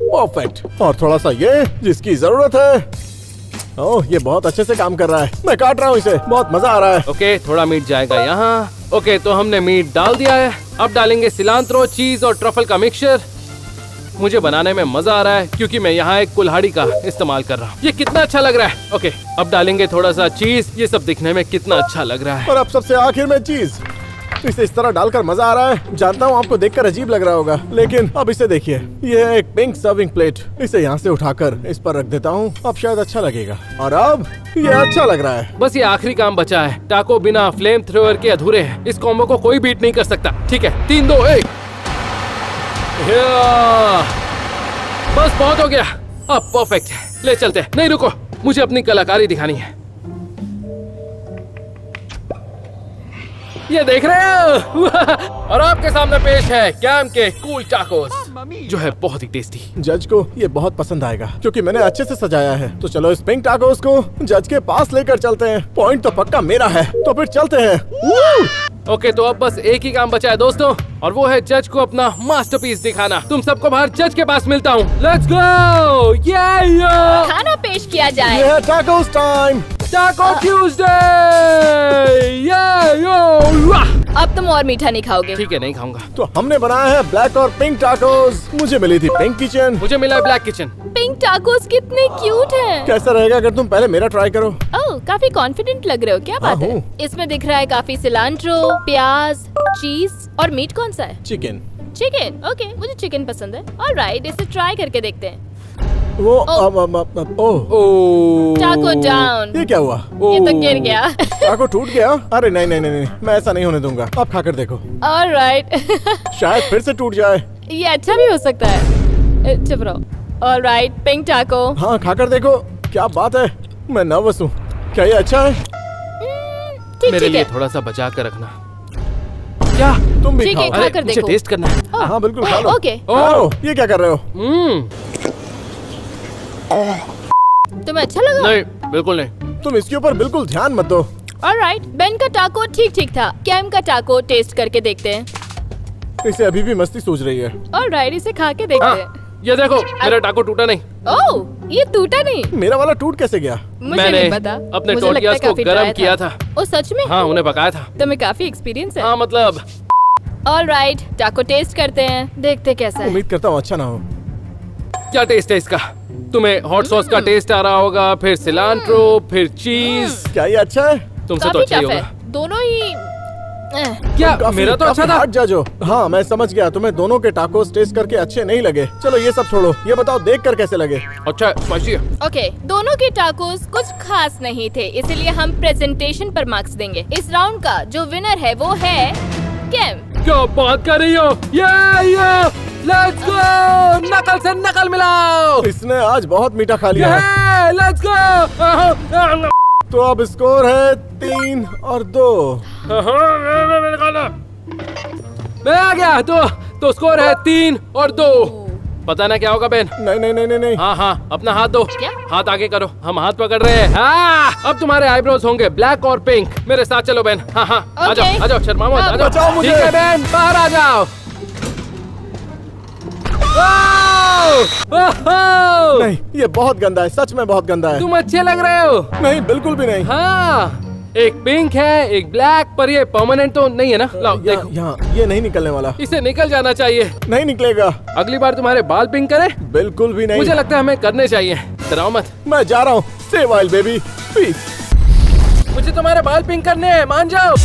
Speaker 1: परफेक्ट। और थोड़ा सा ये जिसकी जरूरत है। ओह, ये बहुत अच्छे से काम कर रहा है। मैं काट रहा हूँ इसे, बहुत मजा आ रहा है।
Speaker 2: ओके, थोड़ा मीट जाएगा यहाँ। ओके, तो हमने मीट डाल दिया है। अब डालेंगे सिलांत्रो, चीज और ट्रफल का मिक्सचर। मुझे बनाने में मजा आ रहा है क्योंकि मैं यहाँ एक कुल्हाड़ी का इस्तेमाल कर रहा हूँ। ये कितना अच्छा लग रहा है। ओके, अब डालेंगे थोड़ा सा चीज। ये सब दिखने में कितना अच्छा लग रहा है।
Speaker 1: और अब सबसे आखिर में चीज। इसे इस तरह डालकर मजा आ रहा है। जानता हूँ आपको देखकर अजीब लग रहा होगा, लेकिन अब इसे देखिए। ये है एक पिंक सर्विंग प्लेट। इसे यहाँ से उठाकर इस पर रख देता हूँ। अब शायद अच्छा लगेगा। और अब ये अच्छा लग रहा है।
Speaker 2: बस ये आखिरी काम बचा है। टाको बिना फ्लेम थ्रोअर के अधूरे हैं। इस कॉम्बो को कोई बीट नहीं कर सकता। ठीक है, 3, 2, 1। बस बहुत हो गया। अब परफेक्ट है। ले चलते हैं। नहीं रुको, मुझे अपनी कलाकारी दिखानी है। ये देख रहे हो? और आपके सामने पेश है कैम के कूल टाकोस, जो है बहुत ही टेस्टी।
Speaker 1: जज को ये बहुत पसंद आएगा क्योंकि मैंने अच्छे से सजाया है। तो चलो इस पिंक टाकोस को जज के पास लेकर चलते हैं। पॉइंट तो पक्का मेरा है, तो फिर चलते हैं।
Speaker 2: ओके, तो अब बस एक ही काम बचा है दोस्तों, और वो है जज को अपना मास्टरपीस दिखाना। तुम सबको बाहर जज के पास मिलता हूँ। Let's go!
Speaker 3: खाना पेश किया जाए।
Speaker 1: ये है टाकोस टाइम।
Speaker 2: टाको ट्यूसडे!
Speaker 3: अब तुम और मीठा नहीं खाओगे।
Speaker 2: ठीक है, नहीं खाऊंगा।
Speaker 1: तो हमने बनाया है ब्लैक और पिंक टाकोस। मुझे मिली थी पिंक किचन।
Speaker 2: मुझे मिला है ब्लैक किचन।
Speaker 3: पिंक टाकोस कितने क्यूट हैं।
Speaker 1: कैसा रहेगा अगर तुम पहले मेरा ट्राई करो?
Speaker 3: ओह, काफी कॉन्फिडेंट लग रहे हो। क्या बात है?
Speaker 1: हूँ।
Speaker 3: इसमें दिख रहा है काफी सिलांट्रो, प्याज, चीज और मीट कौन सा है?
Speaker 1: चिकन।
Speaker 3: चिकन। ओके, मुझे चिकन पसंद है। ऑलराइट, इसे ट्राई करके देखते हैं।
Speaker 1: वो ओह,
Speaker 2: ओ
Speaker 3: टाको डाउन।
Speaker 1: ये क्या हुआ?
Speaker 3: ये तो गिर गया।
Speaker 1: टाको टूट गया? अरे नहीं नहीं नहीं नहीं, मैं ऐसा नहीं होने दूंगा। आप खाकर देखो,
Speaker 3: ऑलराइट।
Speaker 1: शायद फिर से टूट जाए।
Speaker 3: ये अच्छा भी हो सकता है। चुप रहो। ऑलराइट, पिंक टाको।
Speaker 1: हाँ, खाकर देखो। क्या बात है, मैं नर्वस हूँ। क्या ये अच्छा है?
Speaker 3: ठीक
Speaker 2: मेरे
Speaker 3: ठीक
Speaker 2: लिए
Speaker 3: है।
Speaker 2: थोड़ा सा बचा कर रखना। क्या?
Speaker 1: तुम भी
Speaker 3: ठीक है,
Speaker 1: खाओ।
Speaker 3: खाकर
Speaker 2: मुझे
Speaker 3: देखो।
Speaker 2: टेस्ट करना है।
Speaker 3: ओह,
Speaker 1: हाँ बिल्कुल खा लो।
Speaker 3: ओके।
Speaker 1: ओह, ये क्या कर रहे हो?
Speaker 3: तुम्हें अच्छा लगा?
Speaker 2: नहीं, बिल्कुल नहीं।
Speaker 1: तुम इसके ऊपर बिल्कुल ध्यान मत दो।
Speaker 3: ऑलराइट, बेन का टाको ठीक ठीक था। कैम का टाको टेस्ट करके देखते हैं।
Speaker 1: इसे अभी भी मस्ती सूझ रही है।
Speaker 3: ऑलराइट, इसे खा के देखते हैं।
Speaker 2: हाँ, ये देखो, मेरा टाको टूटा नहीं।
Speaker 3: ओह, ये टूटा नहीं।
Speaker 1: मेरा वाला टूट कैसे गया?
Speaker 3: मुझे
Speaker 2: मैंने
Speaker 3: नहीं पता।
Speaker 2: अपने
Speaker 3: मुझे लगता है
Speaker 2: टोटियास को
Speaker 3: काफी
Speaker 2: गरम
Speaker 3: dry
Speaker 2: किया था।
Speaker 3: ओ सच में?
Speaker 2: हाँ, उन्हें पकाया था।
Speaker 3: तुम्हें काफी एक्सपीरियंस है।
Speaker 2: हाँ, मतलब
Speaker 3: ऑलराइट, टाको टेस्ट करते हैं, देखते कैसा है।
Speaker 1: उम्मीद करता हूँ अच्छा ना हो।
Speaker 2: क्या टेस्ट है इसका? तुम्हें हॉट सॉस का टेस्ट आ रहा होगा, फिर सिलांट्रो, फिर चीज।
Speaker 1: क्या ये अच्छा है?
Speaker 2: तुमसे तो
Speaker 3: काफी
Speaker 2: अच्छा ही
Speaker 3: टफ है।
Speaker 2: होगा।
Speaker 3: दोनों ही
Speaker 2: क्या
Speaker 1: काफी-
Speaker 2: मेरा तो
Speaker 1: काफी
Speaker 2: अच्छा था?
Speaker 1: हार्ड जज हो। हाँ, मैं समझ गया। तुम्हें दोनों के टाकोस टेस्ट करके अच्छे नहीं लगे। चलो ये सब छोड़ो, ये बताओ देख कर कैसे लगे?
Speaker 2: अच्छा, स्पाइसी है।
Speaker 3: ओके, दोनों के टाकोस कुछ खास नहीं थे, इसलिए हम प्रेजेंटेशन पर मार्क्स देंगे। इस राउंड का जो विनर है वो है कैम।
Speaker 2: क्या बात कर रही हो? ये लेट्स गो! नकल से नकल मिलाओ।
Speaker 1: इसने आज बहुत मीठा खा लिया है।
Speaker 2: Let's go!
Speaker 1: तो अब स्कोर है 3 और 2।
Speaker 2: मैं आ गया। तो स्कोर है 3 और 2। पता ना क्या होगा बेन।
Speaker 1: नहीं नहीं नहीं नहीं नहीं।
Speaker 2: हाँ हाँ, अपना हाथ दो।
Speaker 3: क्या?
Speaker 2: हाथ आगे करो, हम हाथ पकड़ रहे हैं। हाँ, अब तुम्हारे आईब्रोज होंगे ब्लैक और पिंक। मेरे साथ चलो बेन। हाँ हाँ, आ जाओ
Speaker 3: Okay.
Speaker 2: आ जाओ, शर्मा मत, आ जाओ।
Speaker 1: बचाओ मुझे।
Speaker 2: ठीक है बेन, बाहर आ जाओ। ओहो!
Speaker 1: नहीं, ये बहुत गंदा है, सच में बहुत गंदा है।
Speaker 2: तुम अच्छे लग रहे हो।
Speaker 1: नहीं, बिल्कुल भी नहीं।
Speaker 2: हाँ, एक पिंक है, एक ब्लैक, पर ये परमानेंट तो नहीं है ना? लाओ देखो,
Speaker 1: यहाँ ये नहीं निकलने वाला।
Speaker 2: इसे निकल जाना चाहिए।
Speaker 1: नहीं निकलेगा।
Speaker 2: अगली बार तुम्हारे बाल पिंक करें?
Speaker 1: बिल्कुल भी नहीं।
Speaker 2: मुझे लगता है हमें करने चाहिए। डराओ मत।
Speaker 1: मैं जा रहा हूँ। Stay wild baby, peace.
Speaker 2: मुझे तुम्हारे बाल पिंक करने हैं, मान जाओ।